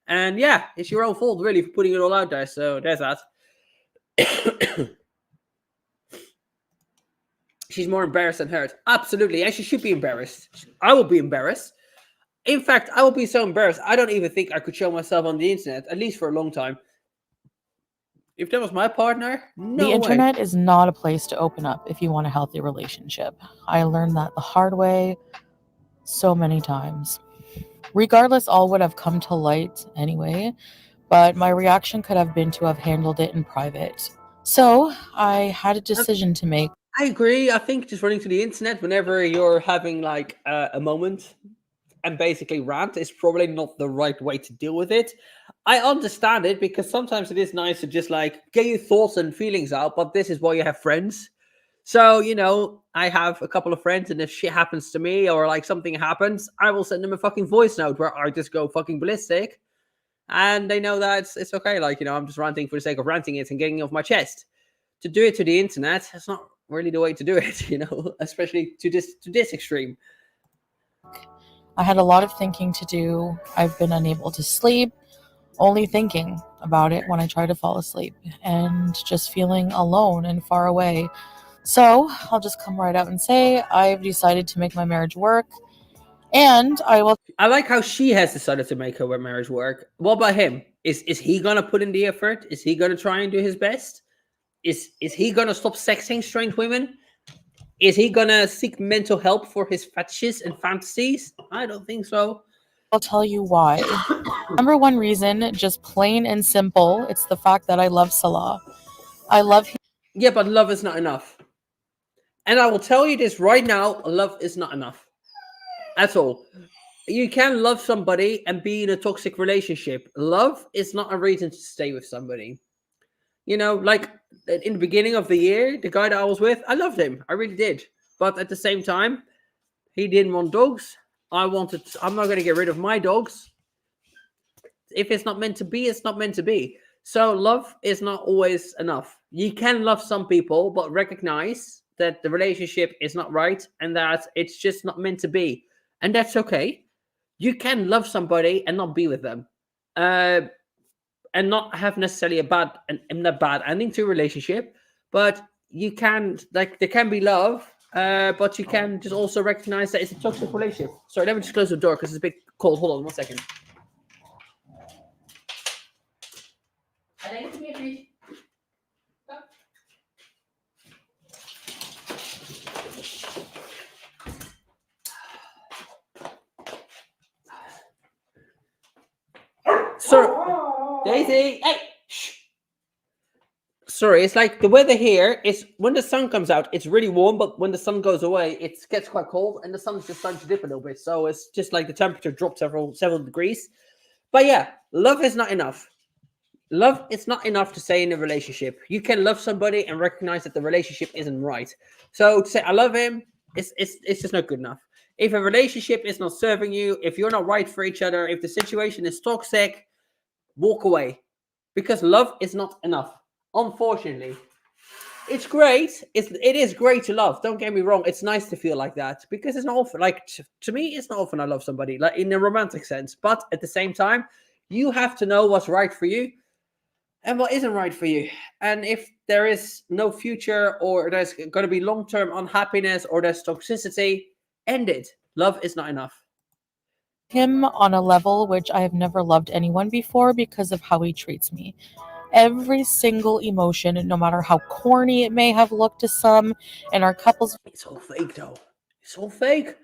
And yeah, it's your own fault really for putting it all out there. So there's that. She's more embarrassed than hurt. Absolutely. And she should be embarrassed. I will be embarrassed. In fact, I will be so embarrassed. I don't even think I could show myself on the internet, at least for a long time. If that was my partner, no The internet way. is not a place to open up if you want a healthy relationship. I learned that the hard way so many times. Regardless, all would have come to light anyway, but my reaction could have been to have handled it in private. So I had a decision to make. I agree. I think just running to the internet whenever you're having like a moment and basically rant is probably not the right way to deal with it. I understand it because sometimes it is nice to just like get your thoughts and feelings out, but this is why you have friends. So, I have a couple of friends, and if shit happens to me or like something happens, I will send them a fucking voice note where I just go fucking ballistic. And they know that it's okay. Like, I'm just ranting for the sake of ranting it and getting it off my chest. To do it to the internet, that's not really the way to do it, especially to this extreme. I had a lot of thinking to do. I've been unable to sleep, only thinking about it when I try to fall asleep, and just feeling alone and far away. So I'll just come right out and say I've decided to make my marriage work, and I like how she has decided to make her marriage work. What about him? Is he gonna put in the effort? Is he gonna try and do his best? Is he gonna stop sexing strange women? Is he gonna seek mental help for his fetishes and fantasies? I don't think so. I'll tell you why. Number one reason, just plain and simple, it's the fact that I love Salah. I love him. Yeah, but love is not enough. And I will tell you this right now, love is not enough. That's all. You can love somebody and be in a toxic relationship. Love is not a reason to stay with somebody. You know, like in the beginning of the year, the guy that I was with, I loved him. I really did. But at the same time, he didn't want dogs. I'm not going to get rid of my dogs. If it's not meant to be, it's not meant to be. So love is not always enough. You can love some people, but recognize that the relationship is not right and that it's just not meant to be. And that's okay. You can love somebody and not be with them. And not have necessarily a bad ending to a relationship, but you can, like, there can be love, but you can just also recognize that it's a toxic relationship. Sorry, let me just close the door because it's a bit cold. Hold on 1 second. Sorry, Daisy. Hey, shh. Sorry, it's like the weather here is when the sun comes out, it's really warm, but when the sun goes away, it gets quite cold, and the sun's just starting to dip a little bit. So it's just like the temperature dropped several degrees. But yeah, love is not enough. Love is not enough to stay in a relationship. You can love somebody and recognize that the relationship isn't right. So to say I love him, it's just not good enough. If a relationship is not serving you, if you're not right for each other, if the situation is toxic, walk away, because love is not enough. Unfortunately, it's great. It is great to love. Don't get me wrong. It's nice to feel like that because it's not often. Like to me, it's not often I love somebody like in a romantic sense. But at the same time, you have to know what's right for you and what isn't right for you. And if there is no future, or there's going to be long-term unhappiness, or there's toxicity, end it. Love is not enough. Him on a level which I have never loved anyone before because of how he treats me. Every single emotion, no matter how corny it may have looked to some, in our couples. It's all fake, though. It's all fake.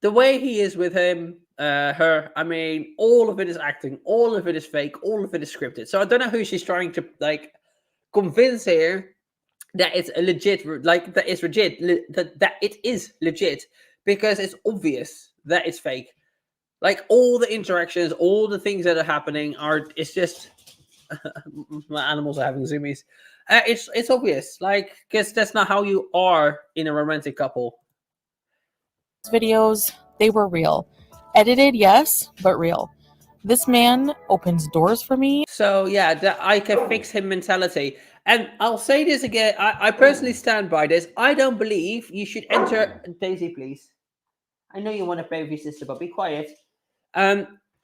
The way he is with him, her, I mean, all of it is acting, all of it is fake, all of it is scripted. So I don't know who she's trying to like convince here that it's a legit, like that it's legit, that it is legit, because it's obvious that it's fake. Like all the interactions, all the things that are happening it's just my animals are having zoomies. It's obvious, like, because that's not how you are in a romantic couple. Videos, they were real. Edited, yes, but real. This man opens doors for me. So yeah, the I can fix him mentality. And I'll say this again, I personally stand by this. I don't believe you should enter. Daisy, please. I know you want to play with your sister, but be quiet.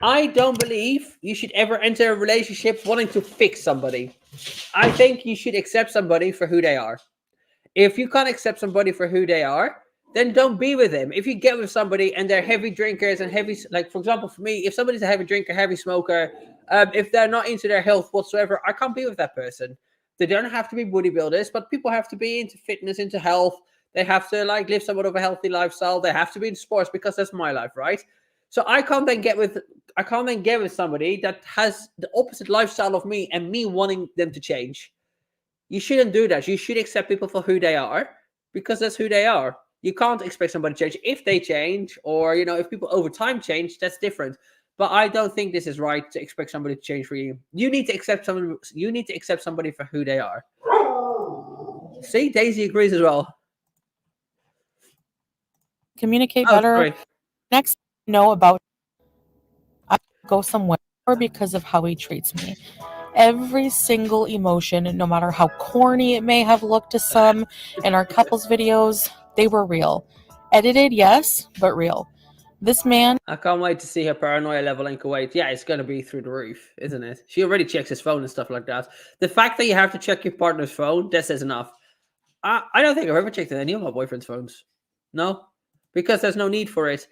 I don't believe you should ever enter a relationship wanting to fix somebody. I think you should accept somebody for who they are. If you can't accept somebody for who they are, then don't be with them. If you get with somebody and they're heavy drinkers and heavy, like for example, for me, if somebody's a heavy drinker, heavy smoker, if they're not into their health whatsoever, I can't be with that person. They don't have to be bodybuilders, but people have to be into fitness, into health. They have to like live somewhat of a healthy lifestyle. They have to be in sports because that's my life, right? So I can't then get with somebody that has the opposite lifestyle of me and me wanting them to change. You shouldn't do that. You should accept people for who they are because that's who they are. You can't expect somebody to change. If they change, or if people over time change, that's different. But I don't think this is right to expect somebody to change for you. You need to accept someone. You need to accept somebody for who they are. See, Daisy agrees as well. Communicate better. Sorry. Next, know about I go somewhere because of how he treats me. Every single emotion, no matter how corny it may have looked to some, in our couples videos, they were real. Edited, yes, but real. This man. I can't wait to see her paranoia level in Kuwait. Yeah, it's going to be through the roof, isn't it? She already checks his phone and stuff like that. The fact that you have to check your partner's phone, that says enough. I don't think I've ever checked any of my boyfriend's phones. No, because there's no need for it.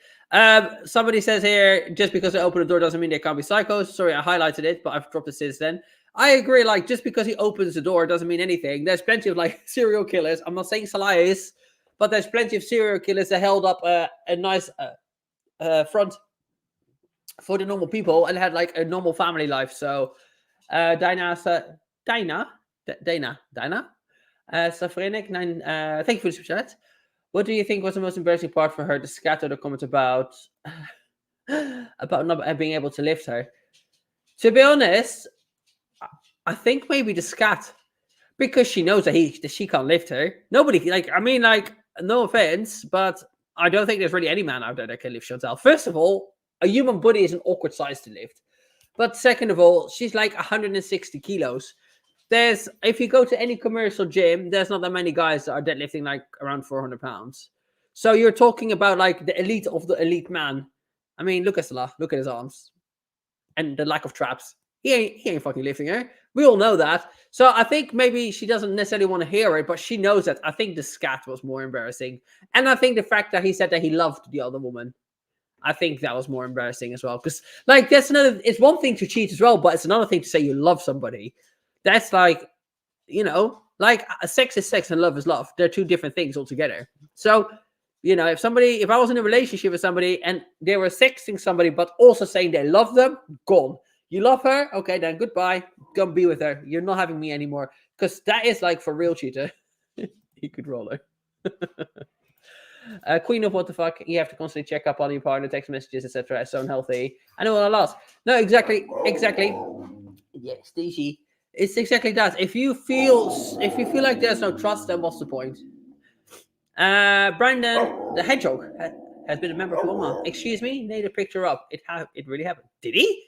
Somebody says here, just because they open the door doesn't mean they can't be psychos. Sorry, I highlighted it, but I've dropped it since then. I agree. Like, just because he opens the door doesn't mean anything. There's plenty of like serial killers. I'm not saying Salah is, but there's plenty of serial killers that held up a nice front for the normal people and had like a normal family life. So, Dana, Safrenik, thank you for the chat. What do you think was the most embarrassing part for her? The scat or the comment about not being able to lift her? To be honest, I think maybe the scat, because she knows that she can't lift her. Nobody, like, I mean, like, no offense, but I don't think there's really any man out there that can lift Chantal. First of all, a human body is an awkward size to lift. But second of all, she's like 160 kilos. If you go to any commercial gym, there's not that many guys that are deadlifting like around 400 pounds. So you're talking about like the elite of the elite man. I mean, look at Salah, look at his arms and the lack of traps. He ain't fucking lifting her. We all know that. So I think maybe she doesn't necessarily want to hear it, but she knows that. I think the scat was more embarrassing. And I think the fact that he said that he loved the other woman, I think that was more embarrassing as well. Because, like, it's one thing to cheat as well, but it's another thing to say you love somebody. That's like, like sex is sex and love is love. They're two different things altogether. So, if I was in a relationship with somebody and they were sexting somebody, but also saying they love them, gone. You love her? Okay, then goodbye. Go be with her. You're not having me anymore. Because that is like for real cheater. He could roll her. Queen of what the fuck? You have to constantly check up on your partner, text messages, etc. It's so unhealthy. I know what I lost. No, exactly. Yes, Daisy. It's exactly that. If you feel like there's no trust, then what's the point? Brandon, the hedgehog, has been a member for a month. Excuse me, need a picture up. It really happened. Did he?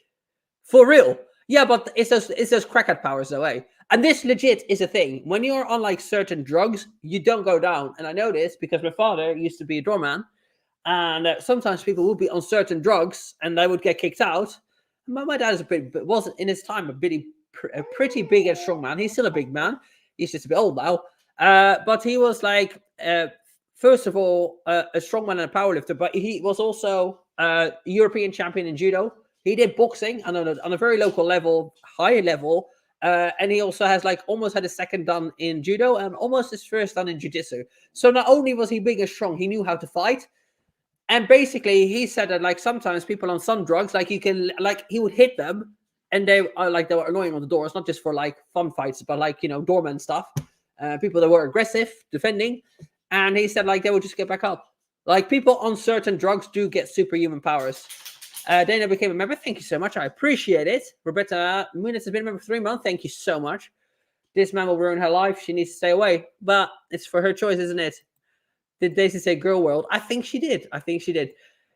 For real? Yeah, but it's those crackhead powers though, eh? And this legit is a thing. When you're on like certain drugs, you don't go down. And I know this because my father used to be a doorman, and sometimes people would be on certain drugs and they would get kicked out. My dad was in his time a pretty big and strong man. He's still a big man. He's just a bit old now. But he was like, first of all, a strong man and a powerlifter. But he was also a European champion in judo. He did boxing on a very local level, high level. And he also has like almost had his second done in judo and almost his first done in jiu-jitsu. So not only was he big and strong, he knew how to fight. And basically he said that like sometimes people on some drugs, like he would hit them and they were annoying on the doors, not just for like fun fights, but like, doorman stuff, people that were aggressive, defending. And he said like they would just get back up. Like people on certain drugs do get superhuman powers. Dana became a member. Thank you so much. I appreciate it. Roberta Muniz has been a member for 3 months. Thank you so much. This man will ruin her life. She needs to stay away. But it's for her choice, isn't it? Did Daisy say girl world? I think she did.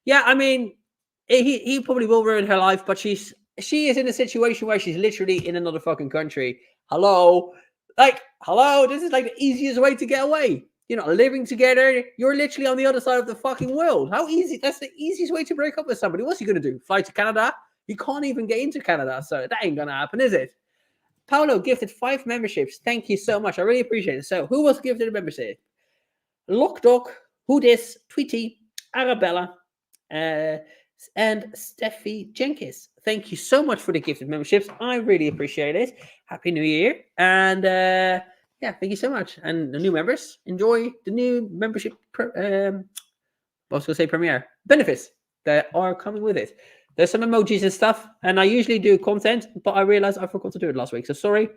Yeah, I mean, he probably will ruin her life, but she is in a situation where she's literally in another fucking country. Hello? This is like the easiest way to get away. Living together, you're literally on the other side of the fucking world. How easy? That's the easiest way to break up with somebody. What's he going to do? Fly to Canada? You can't even get into Canada, so that ain't going to happen, is it? Paolo gifted 5 memberships. Thank you so much. I really appreciate it. So, who was gifted a membership? Lockdog, Hoodis, Tweety, Arabella, and Steffi Jenkins. Thank you so much for the gifted memberships. I really appreciate it. Happy New Year. And yeah, thank you so much. And the new members, enjoy the new membership premiere benefits that are coming with it. There's some emojis and stuff, and I usually do content, but I realized I forgot to do it last week. So sorry.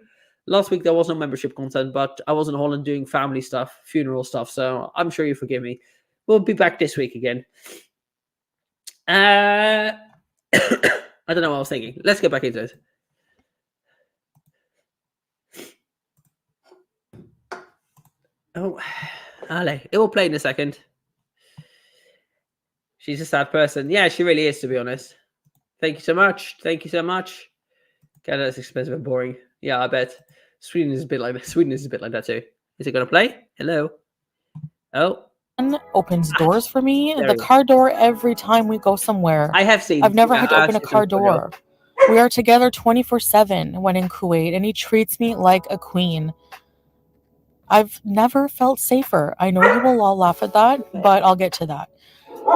Last week there was no membership content, but I was in Holland doing family stuff, funeral stuff, so I'm sure you forgive me. We'll be back this week again. I don't know what I was thinking. Let's get back into it. Oh, Ale, it will play in a second. She's a sad person. Yeah, she really is, to be honest. Thank you so much. Canada's expensive and boring. Yeah, I bet. Sweden is a bit like that too. Is it going to play? Hello? Oh. Opens doors for me. The car door every time we go somewhere. I have seen. I've never had to open a car door. We are together 24/7 when in Kuwait, and he treats me like a queen. I've never felt safer. I know you will all laugh at that, but I'll get to that.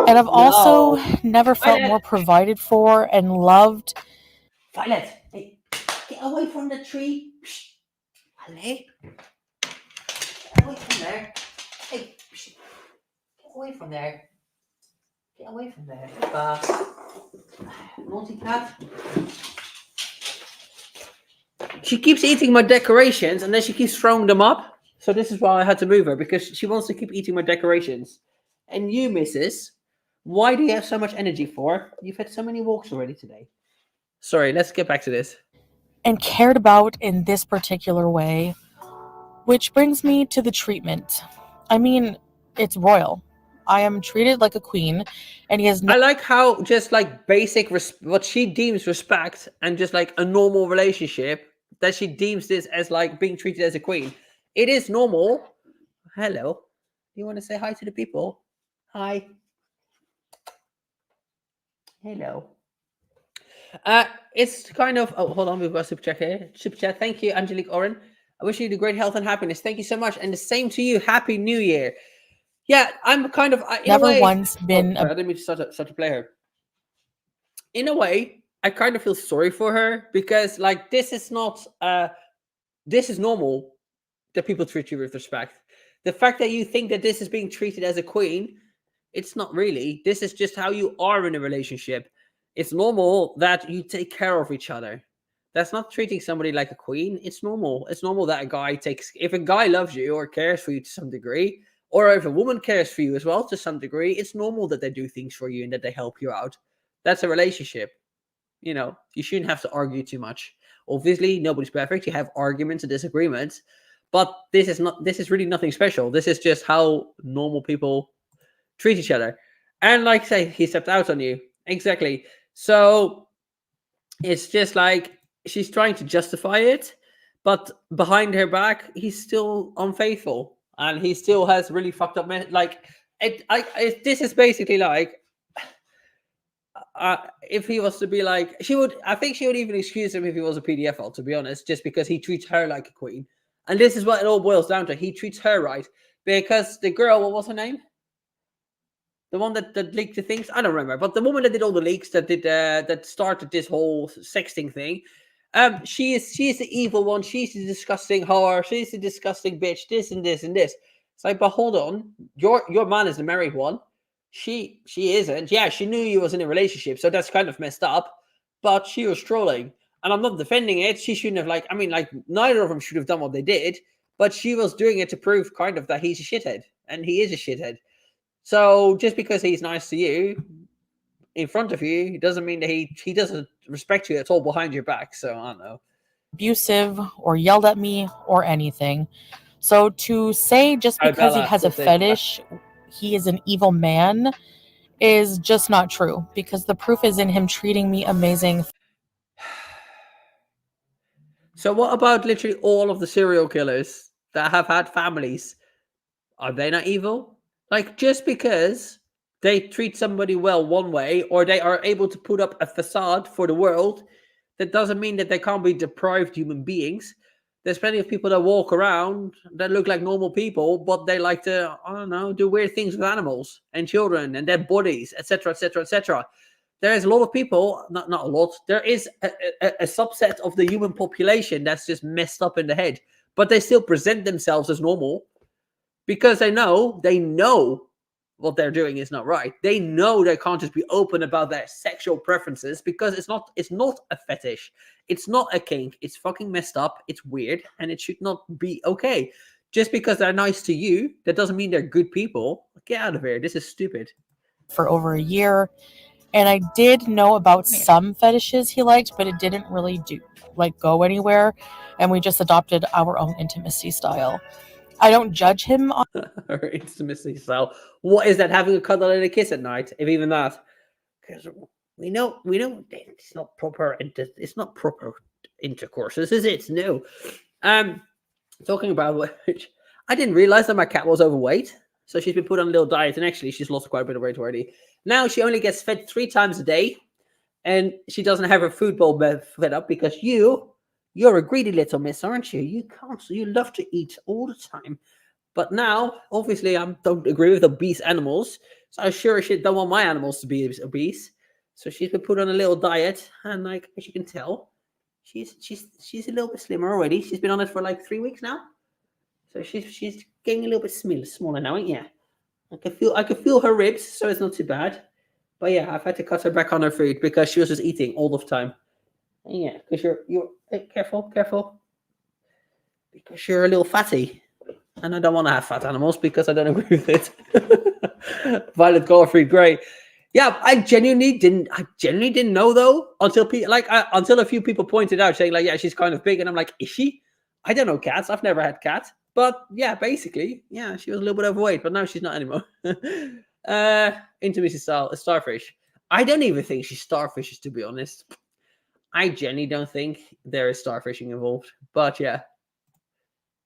And I've also never felt more provided for and loved. Violet, hey, get away from the tree. Violet, get away from there. Hey, get away from there. Get away from there. Naughty cat. She keeps eating my decorations and then she keeps throwing them up. So this is why I had to move her, because she wants to keep eating my decorations. And you, missus, why do you have so much energy for? You've had so many walks already today. Sorry, let's get back to this. And cared about in this particular way, which brings me to the treatment. I mean, it's royal. I am treated like a queen, and he has no I like how just like basic what she deems respect and just like a normal relationship, that she deems this as like being treated as a queen. It is normal. Hello. You want to say hi to the people? Hi. Hello. It's kind of. Oh, hold on. We've got a super chat here. Super chat. Thank you, Angelique Oren. I wish you the great health and happiness. Thank you so much, and the same to you. Happy New Year. Yeah, I'm kind of in never a way. once been Oh, sorry, I didn't mean to start to play her. In a way, I kind of feel sorry for her, because like this is not. This is normal that people treat you with respect. The fact that you think that this is being treated as a queen, it's not really. This is just how you are in a relationship. It's normal that you take care of each other. That's not treating somebody like a queen. It's normal. It's normal that a guy takes, if a guy loves you or cares for you to some degree, or if a woman cares for you as well to some degree, it's normal that they do things for you and that they help you out. That's a relationship. You know, you shouldn't have to argue too much. Obviously, nobody's perfect. You have arguments and disagreements, but this is really nothing special. This is just how normal people treat each other. And like say, he stepped out on you. Exactly. So it's just like she's trying to justify it, but behind her back, he's still unfaithful, and he still has really fucked up like this is basically like if he was to be like, I think she would even excuse him if he was a PDFL, to be honest, just because he treats her like a queen. And this is what it all boils down to. He treats her right, because the girl, what was her name? The one that leaked the things? I don't remember. But the woman that did all the leaks, that started this whole sexting thing, she is the evil one. She's the disgusting whore. She's the disgusting bitch. This and this and this. It's like, but hold on, your man is the married one. She isn't. Yeah, she knew you was in a relationship, so that's kind of messed up. But she was trolling, and I'm not defending it. She shouldn't have like neither of them should have done what they did. But she was doing it to prove kind of that he's a shithead, and he is a shithead. So just because he's nice to you in front of you doesn't mean that he doesn't respect you at all behind your back. So I don't know. abusive or yelled at me or anything. So to say just Hi, because he Bella. has a What's this, Bella? fetish, he is an evil man, is just not true, because the proof is in him treating me amazing. So what about literally all of the serial killers that have had families? Are they not evil? Like, just because they treat somebody well one way, or they are able to put up a facade for the world, that doesn't mean that they can't be deprived human beings. There's plenty of people that walk around that look like normal people, but they like to, I don't know, do weird things with animals and children and their bodies, etc., etc., etc. There is a lot of people, not a lot, there is a subset of the human population that's just messed up in the head, but they still present themselves as normal, because they know what they're doing is not right. They know they can't just be open about their sexual preferences, because it's not a fetish. It's not a kink. It's fucking messed up. It's weird, and it should not be okay. Just because they're nice to you, that doesn't mean they're good people. Get out of here. This is stupid. For over a year, and I did know about some fetishes he liked, but it didn't really go anywhere, and we just adopted our own intimacy style. I don't judge him on Or intimacy style. What is that? Having a cuddle and a kiss at night, if even that? Because we know it's not proper. It's not proper intercourse. This is it. No. Talking about which, I didn't realize that my cat was overweight. So she's been put on a little diet, and actually she's lost quite a bit of weight already. Now she only gets fed 3 times a day, and she doesn't have her food bowl fed up, because you're a greedy little miss, aren't you? You can't. You love to eat all the time. But now, obviously, I don't agree with obese animals, so I sure as shit don't want my animals to be obese. So she's been put on a little diet, and like, as you can tell, she's a little bit slimmer already. She's been on it for like 3 weeks now, so she's getting a little bit smaller now, ain't ya? I can feel her ribs, so it's not too bad. But yeah, I've had to cut her back on her food, because she was just eating all the time. And yeah, because you're hey, careful, because you're a little fatty. and I don't want to have fat animals because I don't agree with it. Violet Goldfried, great. Yeah, I genuinely didn't know though until until a few people pointed out saying like, yeah, she's kind of big, and I'm like, is she? I don't know cats. I've never had cats, but yeah, basically, yeah, she was a little bit overweight, but now she's not anymore. Intimacy style, a starfish. I don't even think she's starfishes, to be honest. I genuinely don't think there is starfishing involved, but yeah.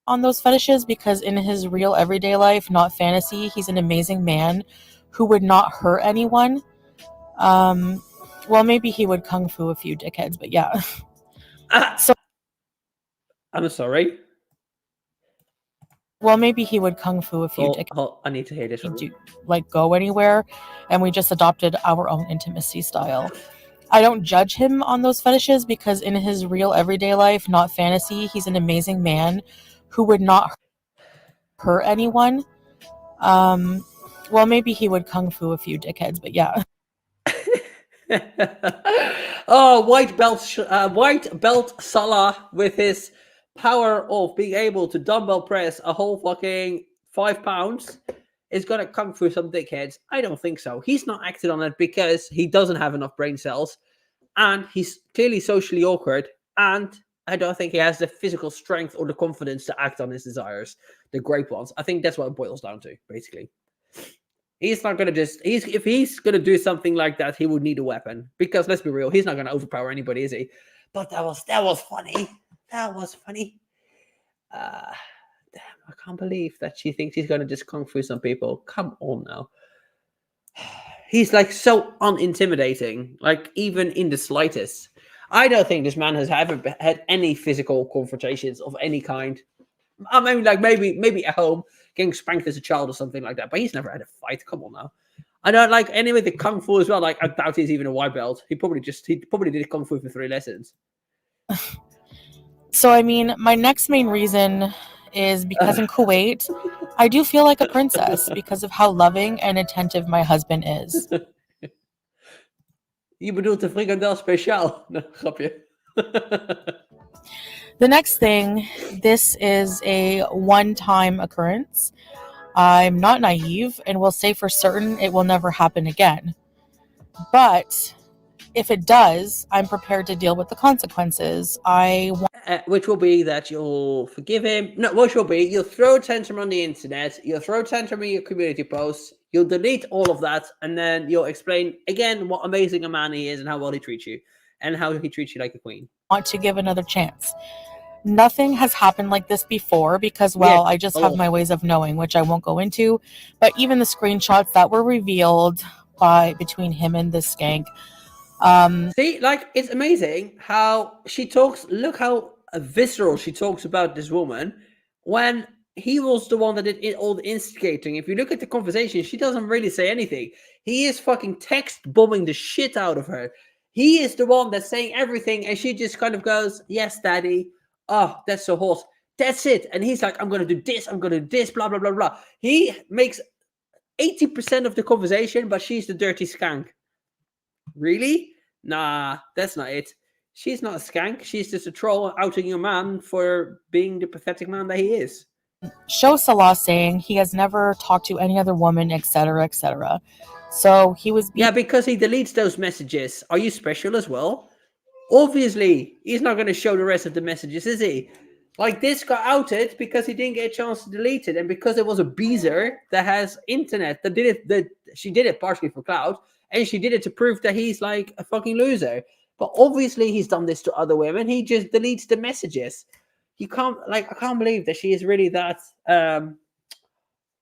On those fetishes because in his real everyday life, not fantasy, he's an amazing man who would not hurt anyone. Well, maybe he would kung fu a few dickheads, but yeah. So, I'm sorry. well, maybe he would kung fu a few dickheads. I need to hear this. Like go anywhere, and we just adopted our own intimacy style. I don't judge him on those fetishes because in his real everyday life, not fantasy, he's an amazing man who would not hurt anyone. Well, maybe he would kung fu a few dickheads, but yeah. Oh, white belt Salah with his power of being able to dumbbell press a whole fucking 5 pounds is gonna kung fu some dickheads. I don't think so. He's not acted on it because he doesn't have enough brain cells, and he's clearly socially awkward, and I don't think he has the physical strength or the confidence to act on his desires, the great ones. I think that's what it boils down to, basically. He's not going to if he's going to do something like that, he would need a weapon. Because let's be real, he's not going to overpower anybody, is he? But that was funny. That was funny. Damn, I can't believe that she thinks he's going to just kung fu some people. Come on now. He's like so unintimidating, like even in the slightest. I don't think this man has ever had any physical confrontations of any kind. I mean, like maybe at home getting spanked as a child or something like that, but he's never had a fight. Come on now. I don't like anyway the kung fu as well. Like I doubt he's even a white belt. He probably did kung fu for 3 lessons. So I mean, my next main reason is because in Kuwait, I do feel like a princess because of how loving and attentive my husband is. Je bedoelt de frikandel speciaal. No, grapje. The next thing, this is a one-time occurrence. I'm not naive and will say for certain it will never happen again. But if it does, I'm prepared to deal with the consequences. Which will be that you'll forgive him. No, which will be you'll throw a tantrum on the internet, you'll throw a tantrum in your community posts, you'll delete all of that, and then you'll explain again what amazing a man he is and how well he treats you, and how he treats you like a queen. Want to give another chance. Nothing has happened like this before because, well, I just have my ways of knowing, which I won't go into. But even the screenshots that were revealed between him and this skank. See, like, it's amazing how she talks. Look how visceral she talks about this woman when he was the one that did all the instigating. If you look at the conversation, she doesn't really say anything. He is fucking text bombing the shit out of her. He is the one that's saying everything, and she just kind of goes, "Yes, daddy. Oh, that's so hot. That's it." And he's like, I'm going to do this. I'm going to do this, blah, blah, blah, blah. He makes 80% of the conversation, but she's the dirty skank. Really? Nah, that's not it. She's not a skank. She's just a troll outing your man for being the pathetic man that he is. Show Salah saying he has never talked to any other woman, etc., etc. So he was... Yeah, because he deletes those messages. Are you special as well? Obviously, he's not going to show the rest of the messages, is he? Like, this got outed because he didn't get a chance to delete it, and because it was a beezer that has internet that did it. That she did it partially for clout, and she did it to prove that he's like a fucking loser. But obviously, he's done this to other women. He just deletes the messages. You can't, like, I can't believe that she is really that.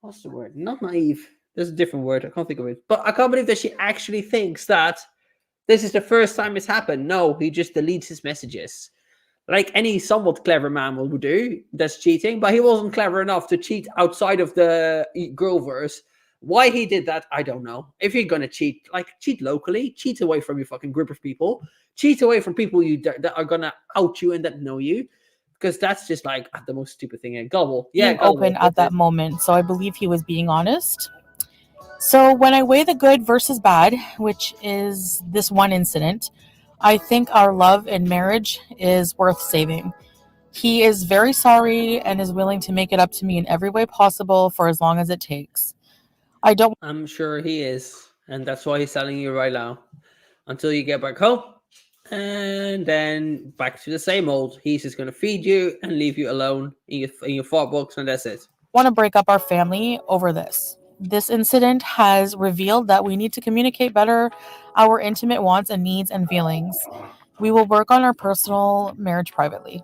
What's the word? Not naive. There's a different word. I can't think of it. But I can't believe that she actually thinks that this is the first time it's happened. No, he just deletes his messages. Like any somewhat clever man will do, that's cheating. But he wasn't clever enough to cheat outside of the girlverse. Why he did that, I don't know. If you're going to cheat, like, cheat locally. Cheat away from your fucking group of people. Cheat away from people that are going to out you and that know you. Because that's just like the most stupid thing. Gullible. Yeah, open at that moment. So I believe he was being honest. So when I weigh the good versus bad, which is this one incident, I think our love and marriage is worth saving. He is very sorry and is willing to make it up to me in every way possible for as long as it takes. I don't I'm sure he is, and that's why he's telling you right now. Until you get back home, and then back to the same old. He's just gonna feed you and leave you alone in your fart box, and that's it. want to break up our family over this. This incident has revealed that we need to communicate better our intimate wants and needs and feelings. We will work on our personal marriage privately.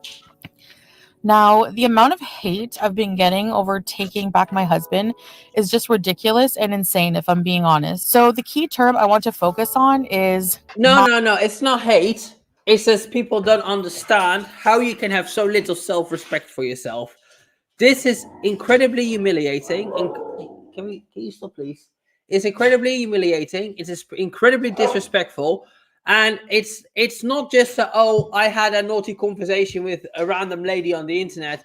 Now, the amount of hate I've been getting over taking back my husband is just ridiculous and insane, if I'm being honest. So, the key term I want to focus on is No. It's not hate. It says people don't understand how you can have so little self-respect for yourself. This is incredibly humiliating. Can you stop, please? It's incredibly humiliating. It is incredibly disrespectful, and it's not just that. Oh, I had a naughty conversation with a random lady on the internet.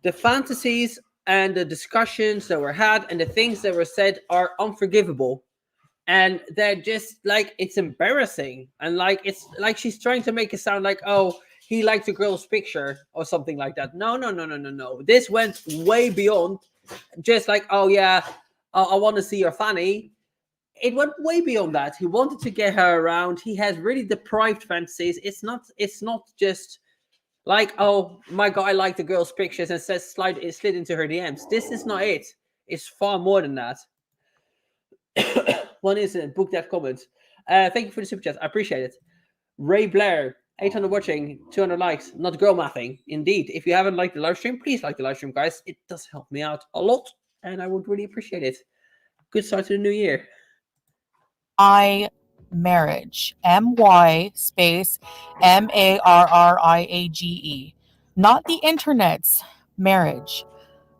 The fantasies and the discussions that were had and the things that were said are unforgivable, and they're just like, it's embarrassing, and like it's like she's trying to make it sound like, oh, he liked a girl's picture or something like that. No. This went way beyond just like, oh yeah, I want to see your fanny. It went way beyond that. He wanted to get her around. He has really deprived fantasies. It's not just like, oh my god, I like the girl's pictures and says it slid into her DMs. This is not it. It's far more than that. One is book that comment. Thank you for the super chat. I appreciate it. Ray Blair, 800 watching, 200 likes. Not girl mathing. Indeed. If you haven't liked the live stream, please like the live stream, guys. It does help me out a lot, and I would really appreciate it. Good start to the new year. my marriage. MY space MARRIAGE. Not the internet's marriage.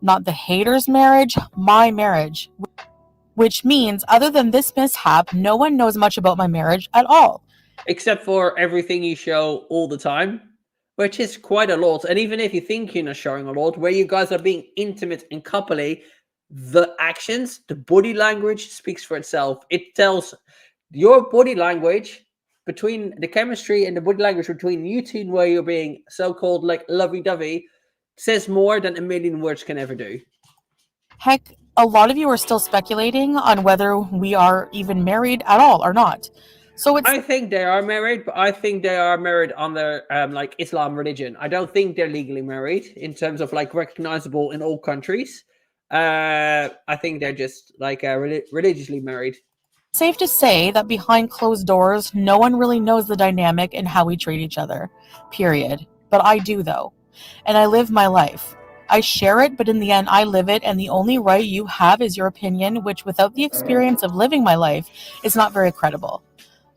Not the hater's marriage, my marriage. Which means, other than this mishap, no one knows much about my marriage at all. Except for everything you show all the time, which is quite a lot. And even if you think you're not showing a lot, where you guys are being intimate and coupley, the actions, the body language speaks for itself. It tells your body language between the chemistry and the body language between you two, where you're being so-called like lovey-dovey, says more than a million words can ever do. Heck, a lot of you are still speculating on whether we are even married at all or not. So I think they are married, but I think they are married under like Islam religion. I don't think they're legally married in terms of like recognizable in all countries. I think they're just like religiously married. safe to say that behind closed doors, no one really knows the dynamic and how we treat each other. Period. But I do, though. And I live my life. I share it, but in the end, I live it, and the only right you have is your opinion, which, without the experience of living my life, is not very credible.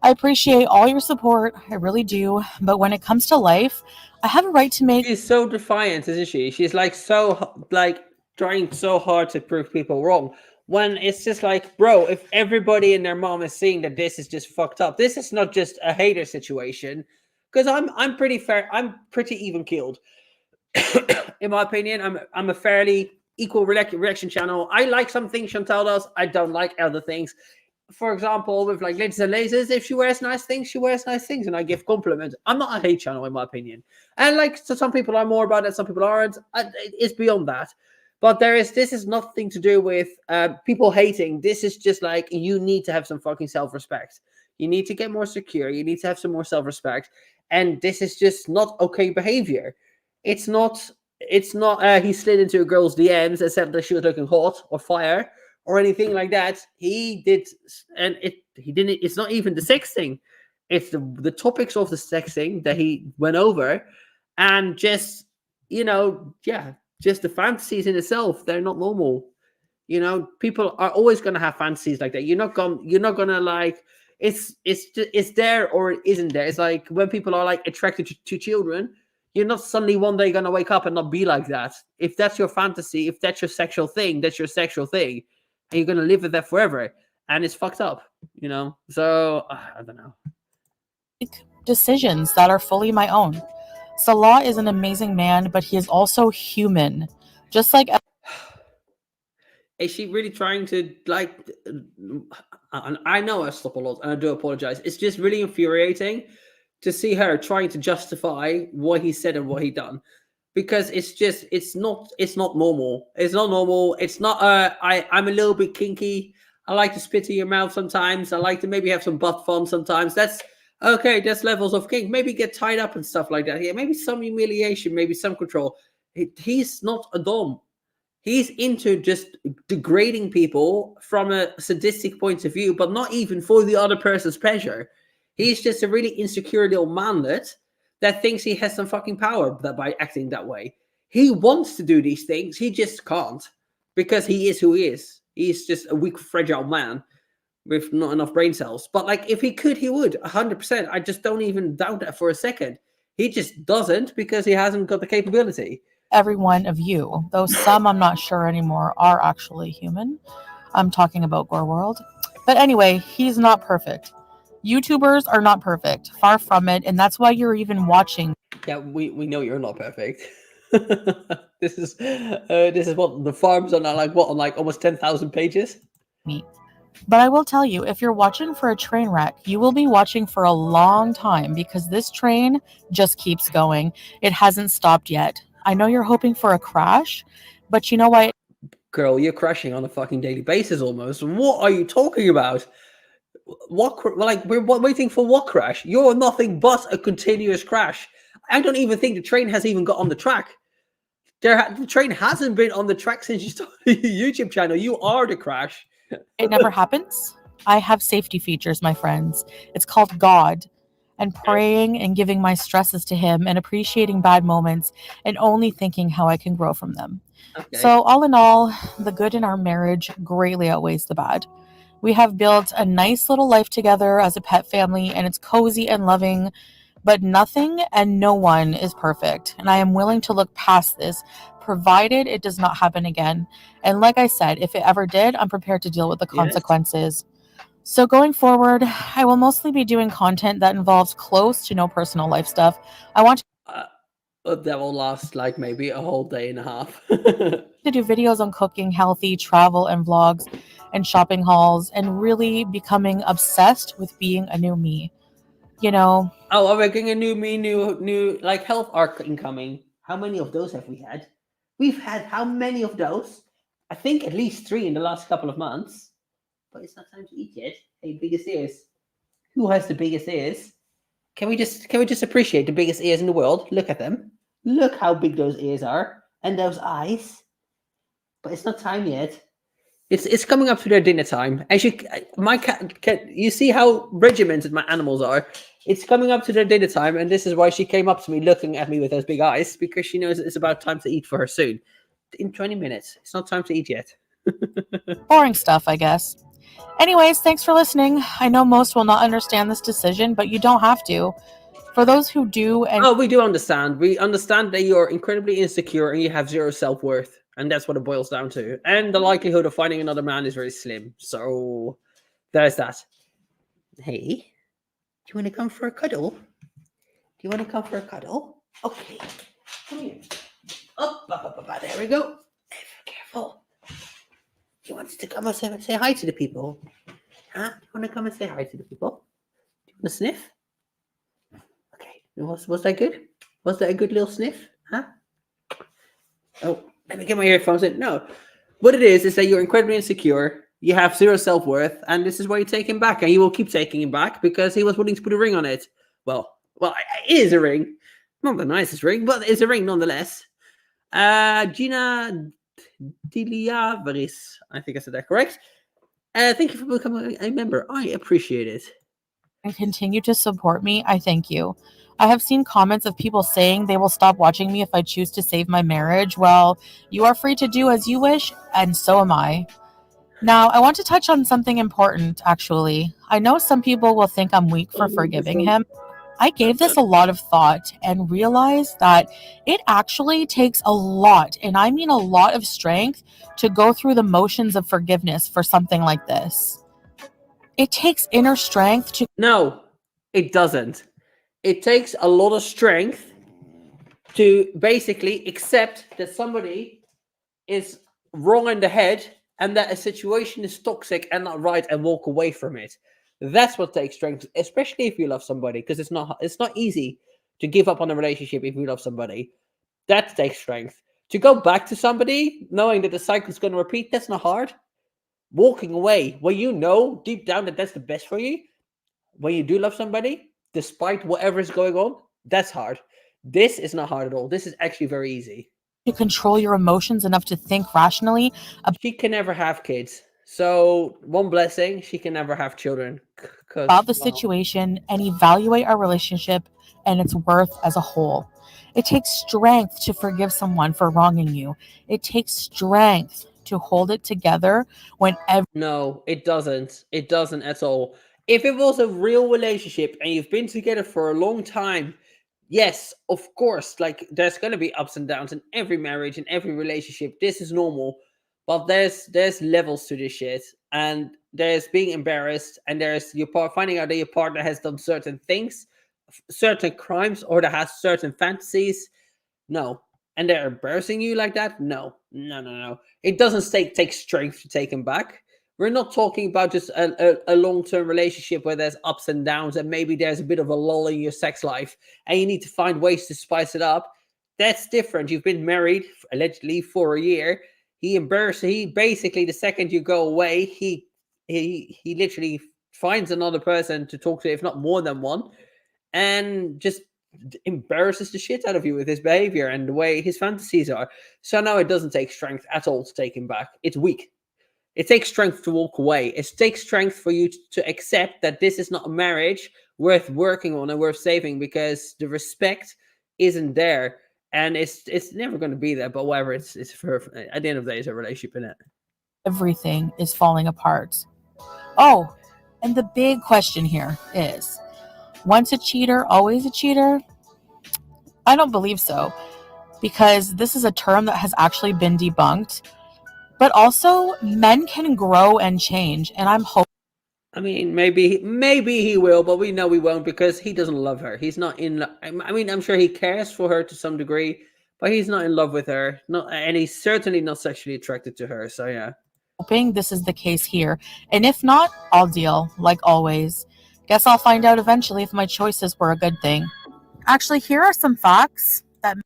I appreciate all your support, I really do, but when it comes to life, I have a right to make. She's so defiant, isn't she? She's like so like trying so hard to prove people wrong. When it's just like, bro, if everybody and their mom is seeing that this is just fucked up, this is not just a hater situation. Because I'm pretty fair, I'm pretty even keeled. In my opinion, I'm a fairly equal reaction channel. I like some things Chantal does. I don't like other things. For example, with like Ladies and Lasers, if she wears nice things, she wears nice things, and I give compliments. I'm not a hate channel, in my opinion. And like, so some people are more about it, some people aren't. It's beyond that. But this is nothing to do with people hating. This is just like, you need to have some fucking self-respect. You need to get more secure. You need to have some more self-respect. And this is just not okay behavior. It's not he slid into a girl's DMs and said that she was looking hot or fire or anything like that. He did, and he didn't. It's not even the sexting. It's the topics of the sexting that he went over, and just just the fantasies in itself. They're not normal. People are always gonna have fantasies like that. You're not gonna like. It's there or it isn't there. It's like when people are like attracted to children. You're not suddenly one day going to wake up and not be like that. If that's your fantasy, if that's your sexual thing, that's your sexual thing. And you're going to live with that forever. And it's fucked up, So, I don't know. Decisions that are fully my own. Salah is an amazing man, but he is also human. Just like. Is she really trying to, like, I know I stop a lot and I do apologize. It's just really infuriating to see her trying to justify what he said and what he done. because it's not normal. It's not normal. It's not I'm a little bit kinky. I like to spit in your mouth sometimes. I like to maybe have some butt fun sometimes. That's okay. That's levels of kink. Maybe get tied up and stuff like that. Yeah, maybe some humiliation, maybe some control. He's not a dom. He's into just degrading people from a sadistic point of view, but not even for the other person's pleasure. He's just a really insecure little manlet that thinks he has some fucking power by acting that way. He wants to do these things, he just can't, because he is who he is. He's just a weak, fragile man with not enough brain cells. But like, if he could, he would 100%. I just don't even doubt that for a second. He just doesn't because he hasn't got the capability. Every one of you, though some I'm not sure anymore are actually human. I'm talking about Gore World. But anyway, he's not perfect. YouTubers are not perfect, far from it, and that's why you're even watching. Yeah, we know you're not perfect. This is what the farms are like. What, on like almost 10,000 pages? Me. But I will tell you, if you're watching for a train wreck, you will be watching for a long time because this train just keeps going. It hasn't stopped yet. I know you're hoping for a crash, but you know what? Girl, you're crashing on a fucking daily basis almost. What are you talking about? What, like, we're waiting for what crash? You're nothing but a continuous crash. I don't even think the train has even got on the track. The train hasn't been on the track since you started your YouTube channel. You are the crash. It never happens. I have safety features, my friends. It's called God. And praying and giving my stresses to him and appreciating bad moments and only thinking how I can grow from them. Okay. So all in all, the good in our marriage greatly outweighs the bad. We have built a nice little life together as a pet family, and it's cozy and loving, but nothing and no one is perfect. And I am willing to look past this, provided it does not happen again. And like I said, if it ever did, I'm prepared to deal with the consequences. So going forward, I will mostly be doing content that involves close to no personal life stuff. I want that will last like maybe a whole day and a half. to do videos on cooking, healthy, travel, and vlogs, and shopping hauls, and really becoming obsessed with being a new me. You know. Oh, are we getting a new me, new like health arc incoming? How many of those have we had? We've had how many of those? I think at least 3 in the last couple of months. But it's not time to eat yet. Hey, biggest ears. Who has the biggest ears? Can we just appreciate the biggest ears in the world? Look at them. Look how big those ears are and those eyes. But it's not time yet. It's coming up to their dinner time. As my cat, you see how regimented my animals are. It's coming up to their dinner time, and this is why she came up to me, looking at me with those big eyes, because she knows it's about time to eat for her soon. In 20 minutes. It's not time to eat yet. Boring stuff, I guess. Anyways, thanks for listening. I know most will not understand this decision, but you don't have to. For those who do, and we do understand. We understand that you're incredibly insecure and you have zero self-worth, and that's what it boils down to. And the likelihood of finding another man is very slim. So there's that. Hey, do you want to come for a cuddle? Do you want to come for a cuddle? Okay, come here. Up, there we go. Careful. He wants to come and say hi to the people. Huh? You want to come and say hi to the people? Do you want to sniff? Okay. Was that good? Was that a good little sniff? Huh? Oh, let me get my earphones in. No. What it is that you're incredibly insecure. You have zero self-worth, and this is why you take him back, and you will keep taking him back because he was willing to put a ring on it. Well, it is a ring. Not the nicest ring, but it's a ring nonetheless. Gina Diliavaris, I think I said that correct. Thank you for becoming a member. I appreciate it. And continue to support me. I thank you. I have seen comments of people saying they will stop watching me if I choose to save my marriage. Well, you are free to do as you wish, and so am I. Now, I want to touch on something important, actually. I know some people will think I'm weak for forgiving him. I gave this a lot of thought and realized that it actually takes a lot, and I mean a lot of strength, to go through the motions of forgiveness for something like this. It takes inner strength to... No, it doesn't. It takes a lot of strength to basically accept that somebody is wrong in the head and that a situation is toxic and not right and walk away from it. That's what takes strength, especially if you love somebody, because it's not easy to give up on a relationship if you love somebody. That takes strength. To go back to somebody, knowing that the cycle's going to repeat, that's not hard. Walking away, when you know deep down that that's the best for you, when you do love somebody, despite whatever is going on, that's hard. This is not hard at all. This is actually very easy. To control your emotions enough to think rationally She can never have kids. So, one blessing, she can never have children. about the situation and evaluate our relationship and its worth as a whole. It takes strength to forgive someone for wronging you. It takes strength to hold it together when No, it doesn't. It doesn't at all. If it was a real relationship and you've been together for a long time, yes, of course, like there's going to be ups and downs in every marriage and every relationship. This is normal. But there's levels to this shit, and there's being embarrassed, and there's your finding out that your partner has done certain things, certain crimes, or that has certain fantasies. No. And they're embarrassing you like that? No. No, no, no. It doesn't take strength to take them back. We're not talking about just a long-term relationship where there's ups and downs and maybe there's a bit of a lull in your sex life and you need to find ways to spice it up. That's different. You've been married, allegedly, for a year. He basically, the second you go away, he literally finds another person to talk to, if not more than one, and just embarrasses the shit out of you with his behavior and the way his fantasies are. So no, it doesn't take strength at all to take him back. It's weak. It takes strength to walk away. It takes strength for you to accept that this is not a marriage worth working on and worth saving, because the respect isn't there, and it's never going to be there. But whatever, it's for, at the end of the day, it's a relationship, in it. everything is falling apart. Oh, and the big question here is, once a cheater, always a cheater? I don't believe so, because this is a term that has actually been debunked. But also, men can grow and change, and I'm hoping. I mean, maybe he will, but we know we won't, because he doesn't love her. He's not in. I mean, I'm sure he cares for her to some degree, but he's not in love with her. Not, and he's certainly not sexually attracted to her. So yeah. Hoping this is the case here. And if not, I'll deal, like always. Guess I'll find out eventually if my choices were a good thing. Actually, here are some facts that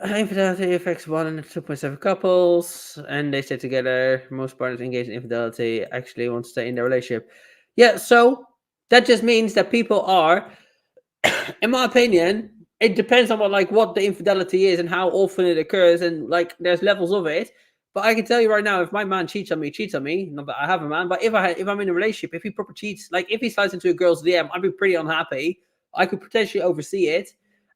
Infidelity affects 1 in 2.7 couples, and they stay together. Most partners engaged in infidelity actually want to stay in their relationship. Yeah, so that just means that people are, in my opinion, it depends on what the infidelity is and how often it occurs, and there's levels of it. But I can tell you right now, if my man cheats on me, not that I have a man, but if I'm in a relationship, if he proper cheats, like if he slides into a girl's DM, I'd be pretty unhappy. I could potentially oversee it.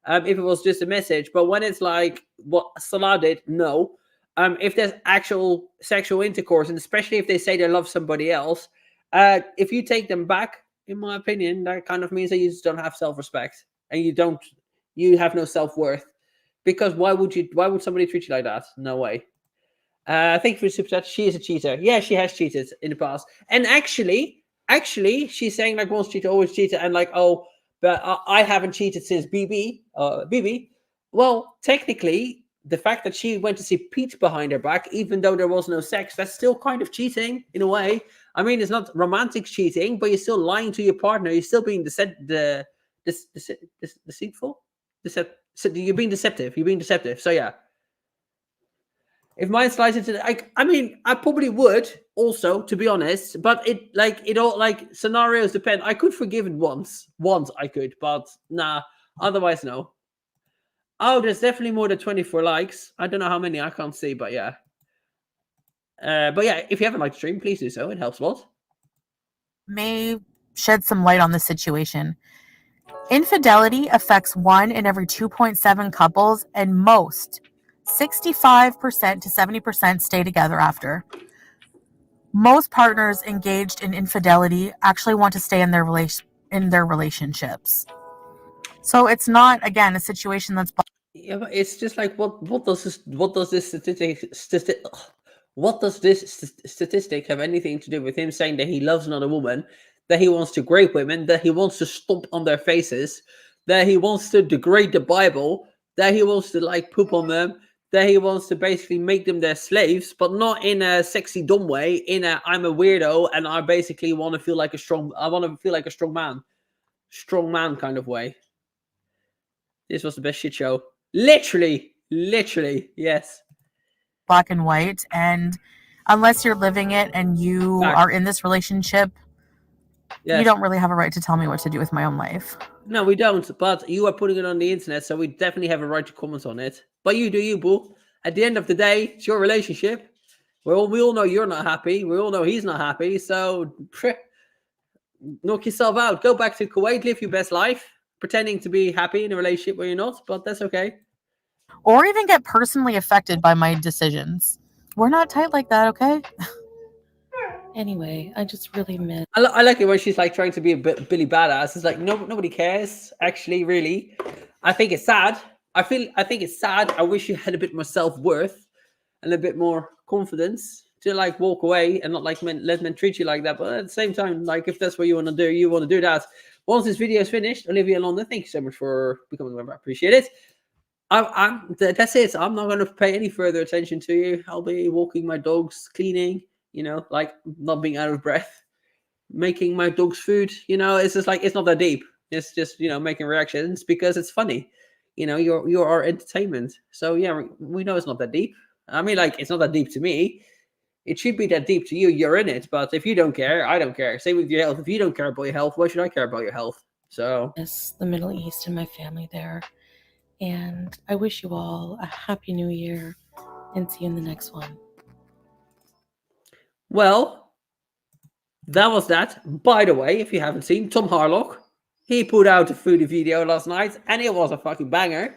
If it was just a message, but when it's like what Salah did, no. If there's actual sexual intercourse, and especially if they say they love somebody else, if you take them back, in my opinion, that kind of means that you just don't have self-respect, and you have no self-worth. Because why would somebody treat you like that? No way. Thank you for the super chat. She is a cheater. Yeah, she has cheated in the past, and actually, she's saying once cheated, always cheated, and but I haven't cheated since BB. Well, technically, the fact that she went to see Pete behind her back, even though there was no sex, that's still kind of cheating in a way. I mean, it's not romantic cheating, but you're still lying to your partner. You're still being deceitful. You're being deceptive. You're being deceptive. So yeah. If mine slides into, I mean, I probably would also, to be honest. But it all scenarios depend. I could forgive it once I could, but nah. Otherwise, no. Oh, there's definitely more than 24 likes. I don't know how many. I can't see, but yeah. But yeah, if you haven't liked the stream, please do so. It helps a lot. may shed some light on the situation. Infidelity affects 1 in every 2.7 couples, and most 65% to 70% stay together after. Most partners engaged in infidelity actually want to stay in their relationships. So it's not, again, a situation that's. Yeah, but it's just what does this statistic have anything to do with him saying that he loves another woman, that he wants to rape women, that he wants to stomp on their faces, that he wants to degrade the Bible, that he wants to poop on them, that he wants to basically make them their slaves, but not in a sexy dumb way, in a I'm a weirdo and I basically want to feel like a strong man kind of way. This was the best shit show. Literally, yes. Black and white. And unless you're living it and you Fact. are in this relationship, you Yes. don't really have a right to tell me what to do with my own life. No, we don't. But you are putting it on the internet, so we definitely have a right to comment on it. But you do you, boo. At the end of the day, it's your relationship. We all know you're not happy. We all know he's not happy. So knock yourself out. Go back to Kuwait, live your best life, pretending to be happy in a relationship where you're not. But that's okay. Or even get personally affected by my decisions. We're not tight like that, okay? Anyway, I just really miss. I like it when she's like trying to be a bit Billy Badass. It's like nobody cares. Actually, really, I think it's sad. I think it's sad. I wish you had a bit more self-worth and a bit more confidence to like walk away and not like let men treat you like that. But at the same time, like if that's what you want to do, you want to do that. Once this video is finished, Olivia London, thank you so much for becoming a member. I appreciate it. That's it. I'm not going to pay any further attention to you. I'll be walking my dogs, cleaning, like not being out of breath, making my dog's food. It's just like, it's not that deep. It's just, making reactions because it's funny. You're our entertainment. So yeah, we know it's not that deep. I mean, like, it's not that deep to me. It should be that deep to you. You're in it. But if you don't care, I don't care. Same with your health. If you don't care about your health, why should I care about your health? So the Middle East and my family there. And I wish you all a happy new year and see you in the next one. Well, that was that. By the way, if you haven't seen, Tom Harlock, he put out a foodie video last night, and it was a fucking banger.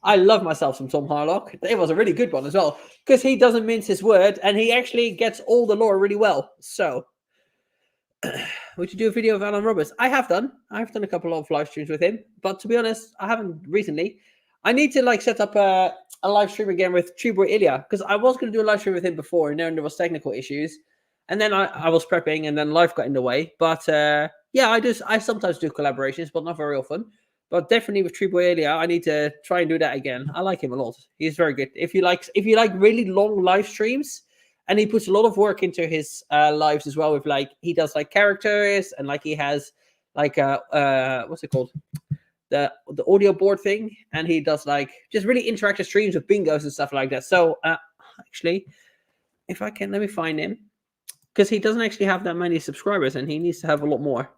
I love myself some Tom Harlock. It was a really good one as well, because he doesn't mince his word, and he actually gets all the lore really well. So, would you do a video of Alan Roberts? I've done a couple of live streams with him, but to be honest, I haven't recently. I need to set up a live stream again with Trueboy Ilya, because I was going to do a live stream with him before, and then there was technical issues, and then I was prepping, and then life got in the way. But yeah, I sometimes do collaborations, but not very often. But definitely with Trueboy Ilya, I need to try and do that again. I like him a lot. He's very good. If you like really long live streams, and he puts a lot of work into his lives as well. With he does characters, and he has what's it called? The audio board thing, and he does just really interactive streams with bingos and stuff like that. So actually, if I can, let me find him, because he doesn't actually have that many subscribers, and he needs to have a lot more.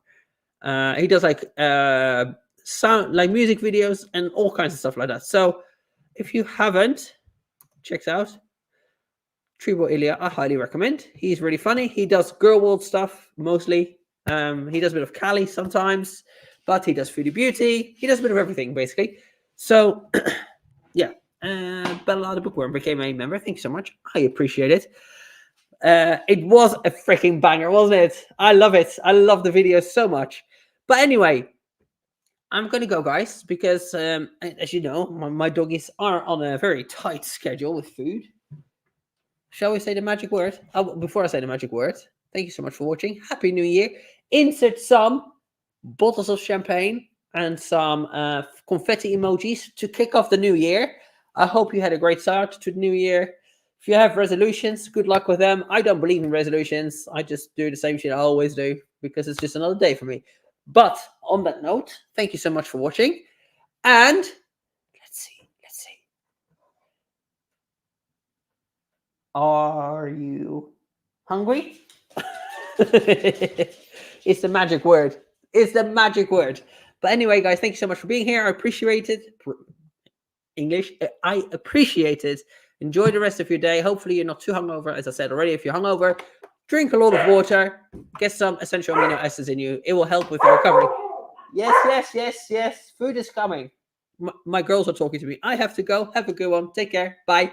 He does sound music videos and all kinds of stuff like that. So if you haven't checked out Trueboy Ilya, I highly recommend. He's really funny. He does girl world stuff mostly. He does a bit of Cali sometimes, but he does Foodie Beauty. He does a bit of everything, basically. So, yeah. Bella the Bookworm became a member. Thank you so much. I appreciate it. It was a freaking banger, wasn't it? I love it. I love the video so much. But anyway, I'm going to go, guys, because, as you know, my doggies are on a very tight schedule with food. Shall we say the magic word? Oh, before I say the magic word, thank you so much for watching. Happy New Year. Insert some bottles of champagne and some confetti emojis to kick off the new year. I hope you had a great start to the new year. If you have resolutions, good luck with them. I don't believe in resolutions. I just do the same shit I always do because it's just another day for me. But on that note, thank you so much for watching. And let's see. Are you hungry? It's the magic word. It's the magic word. But anyway, guys, thank you so much for being here. I appreciate it. English. I appreciate it. Enjoy the rest of your day. Hopefully you're not too hungover. As I said already, if you're hungover, drink a lot of water. Get some essential amino acids in you. It will help with your recovery. Yes. Food is coming. My girls are talking to me. I have to go. Have a good one. Take care. Bye.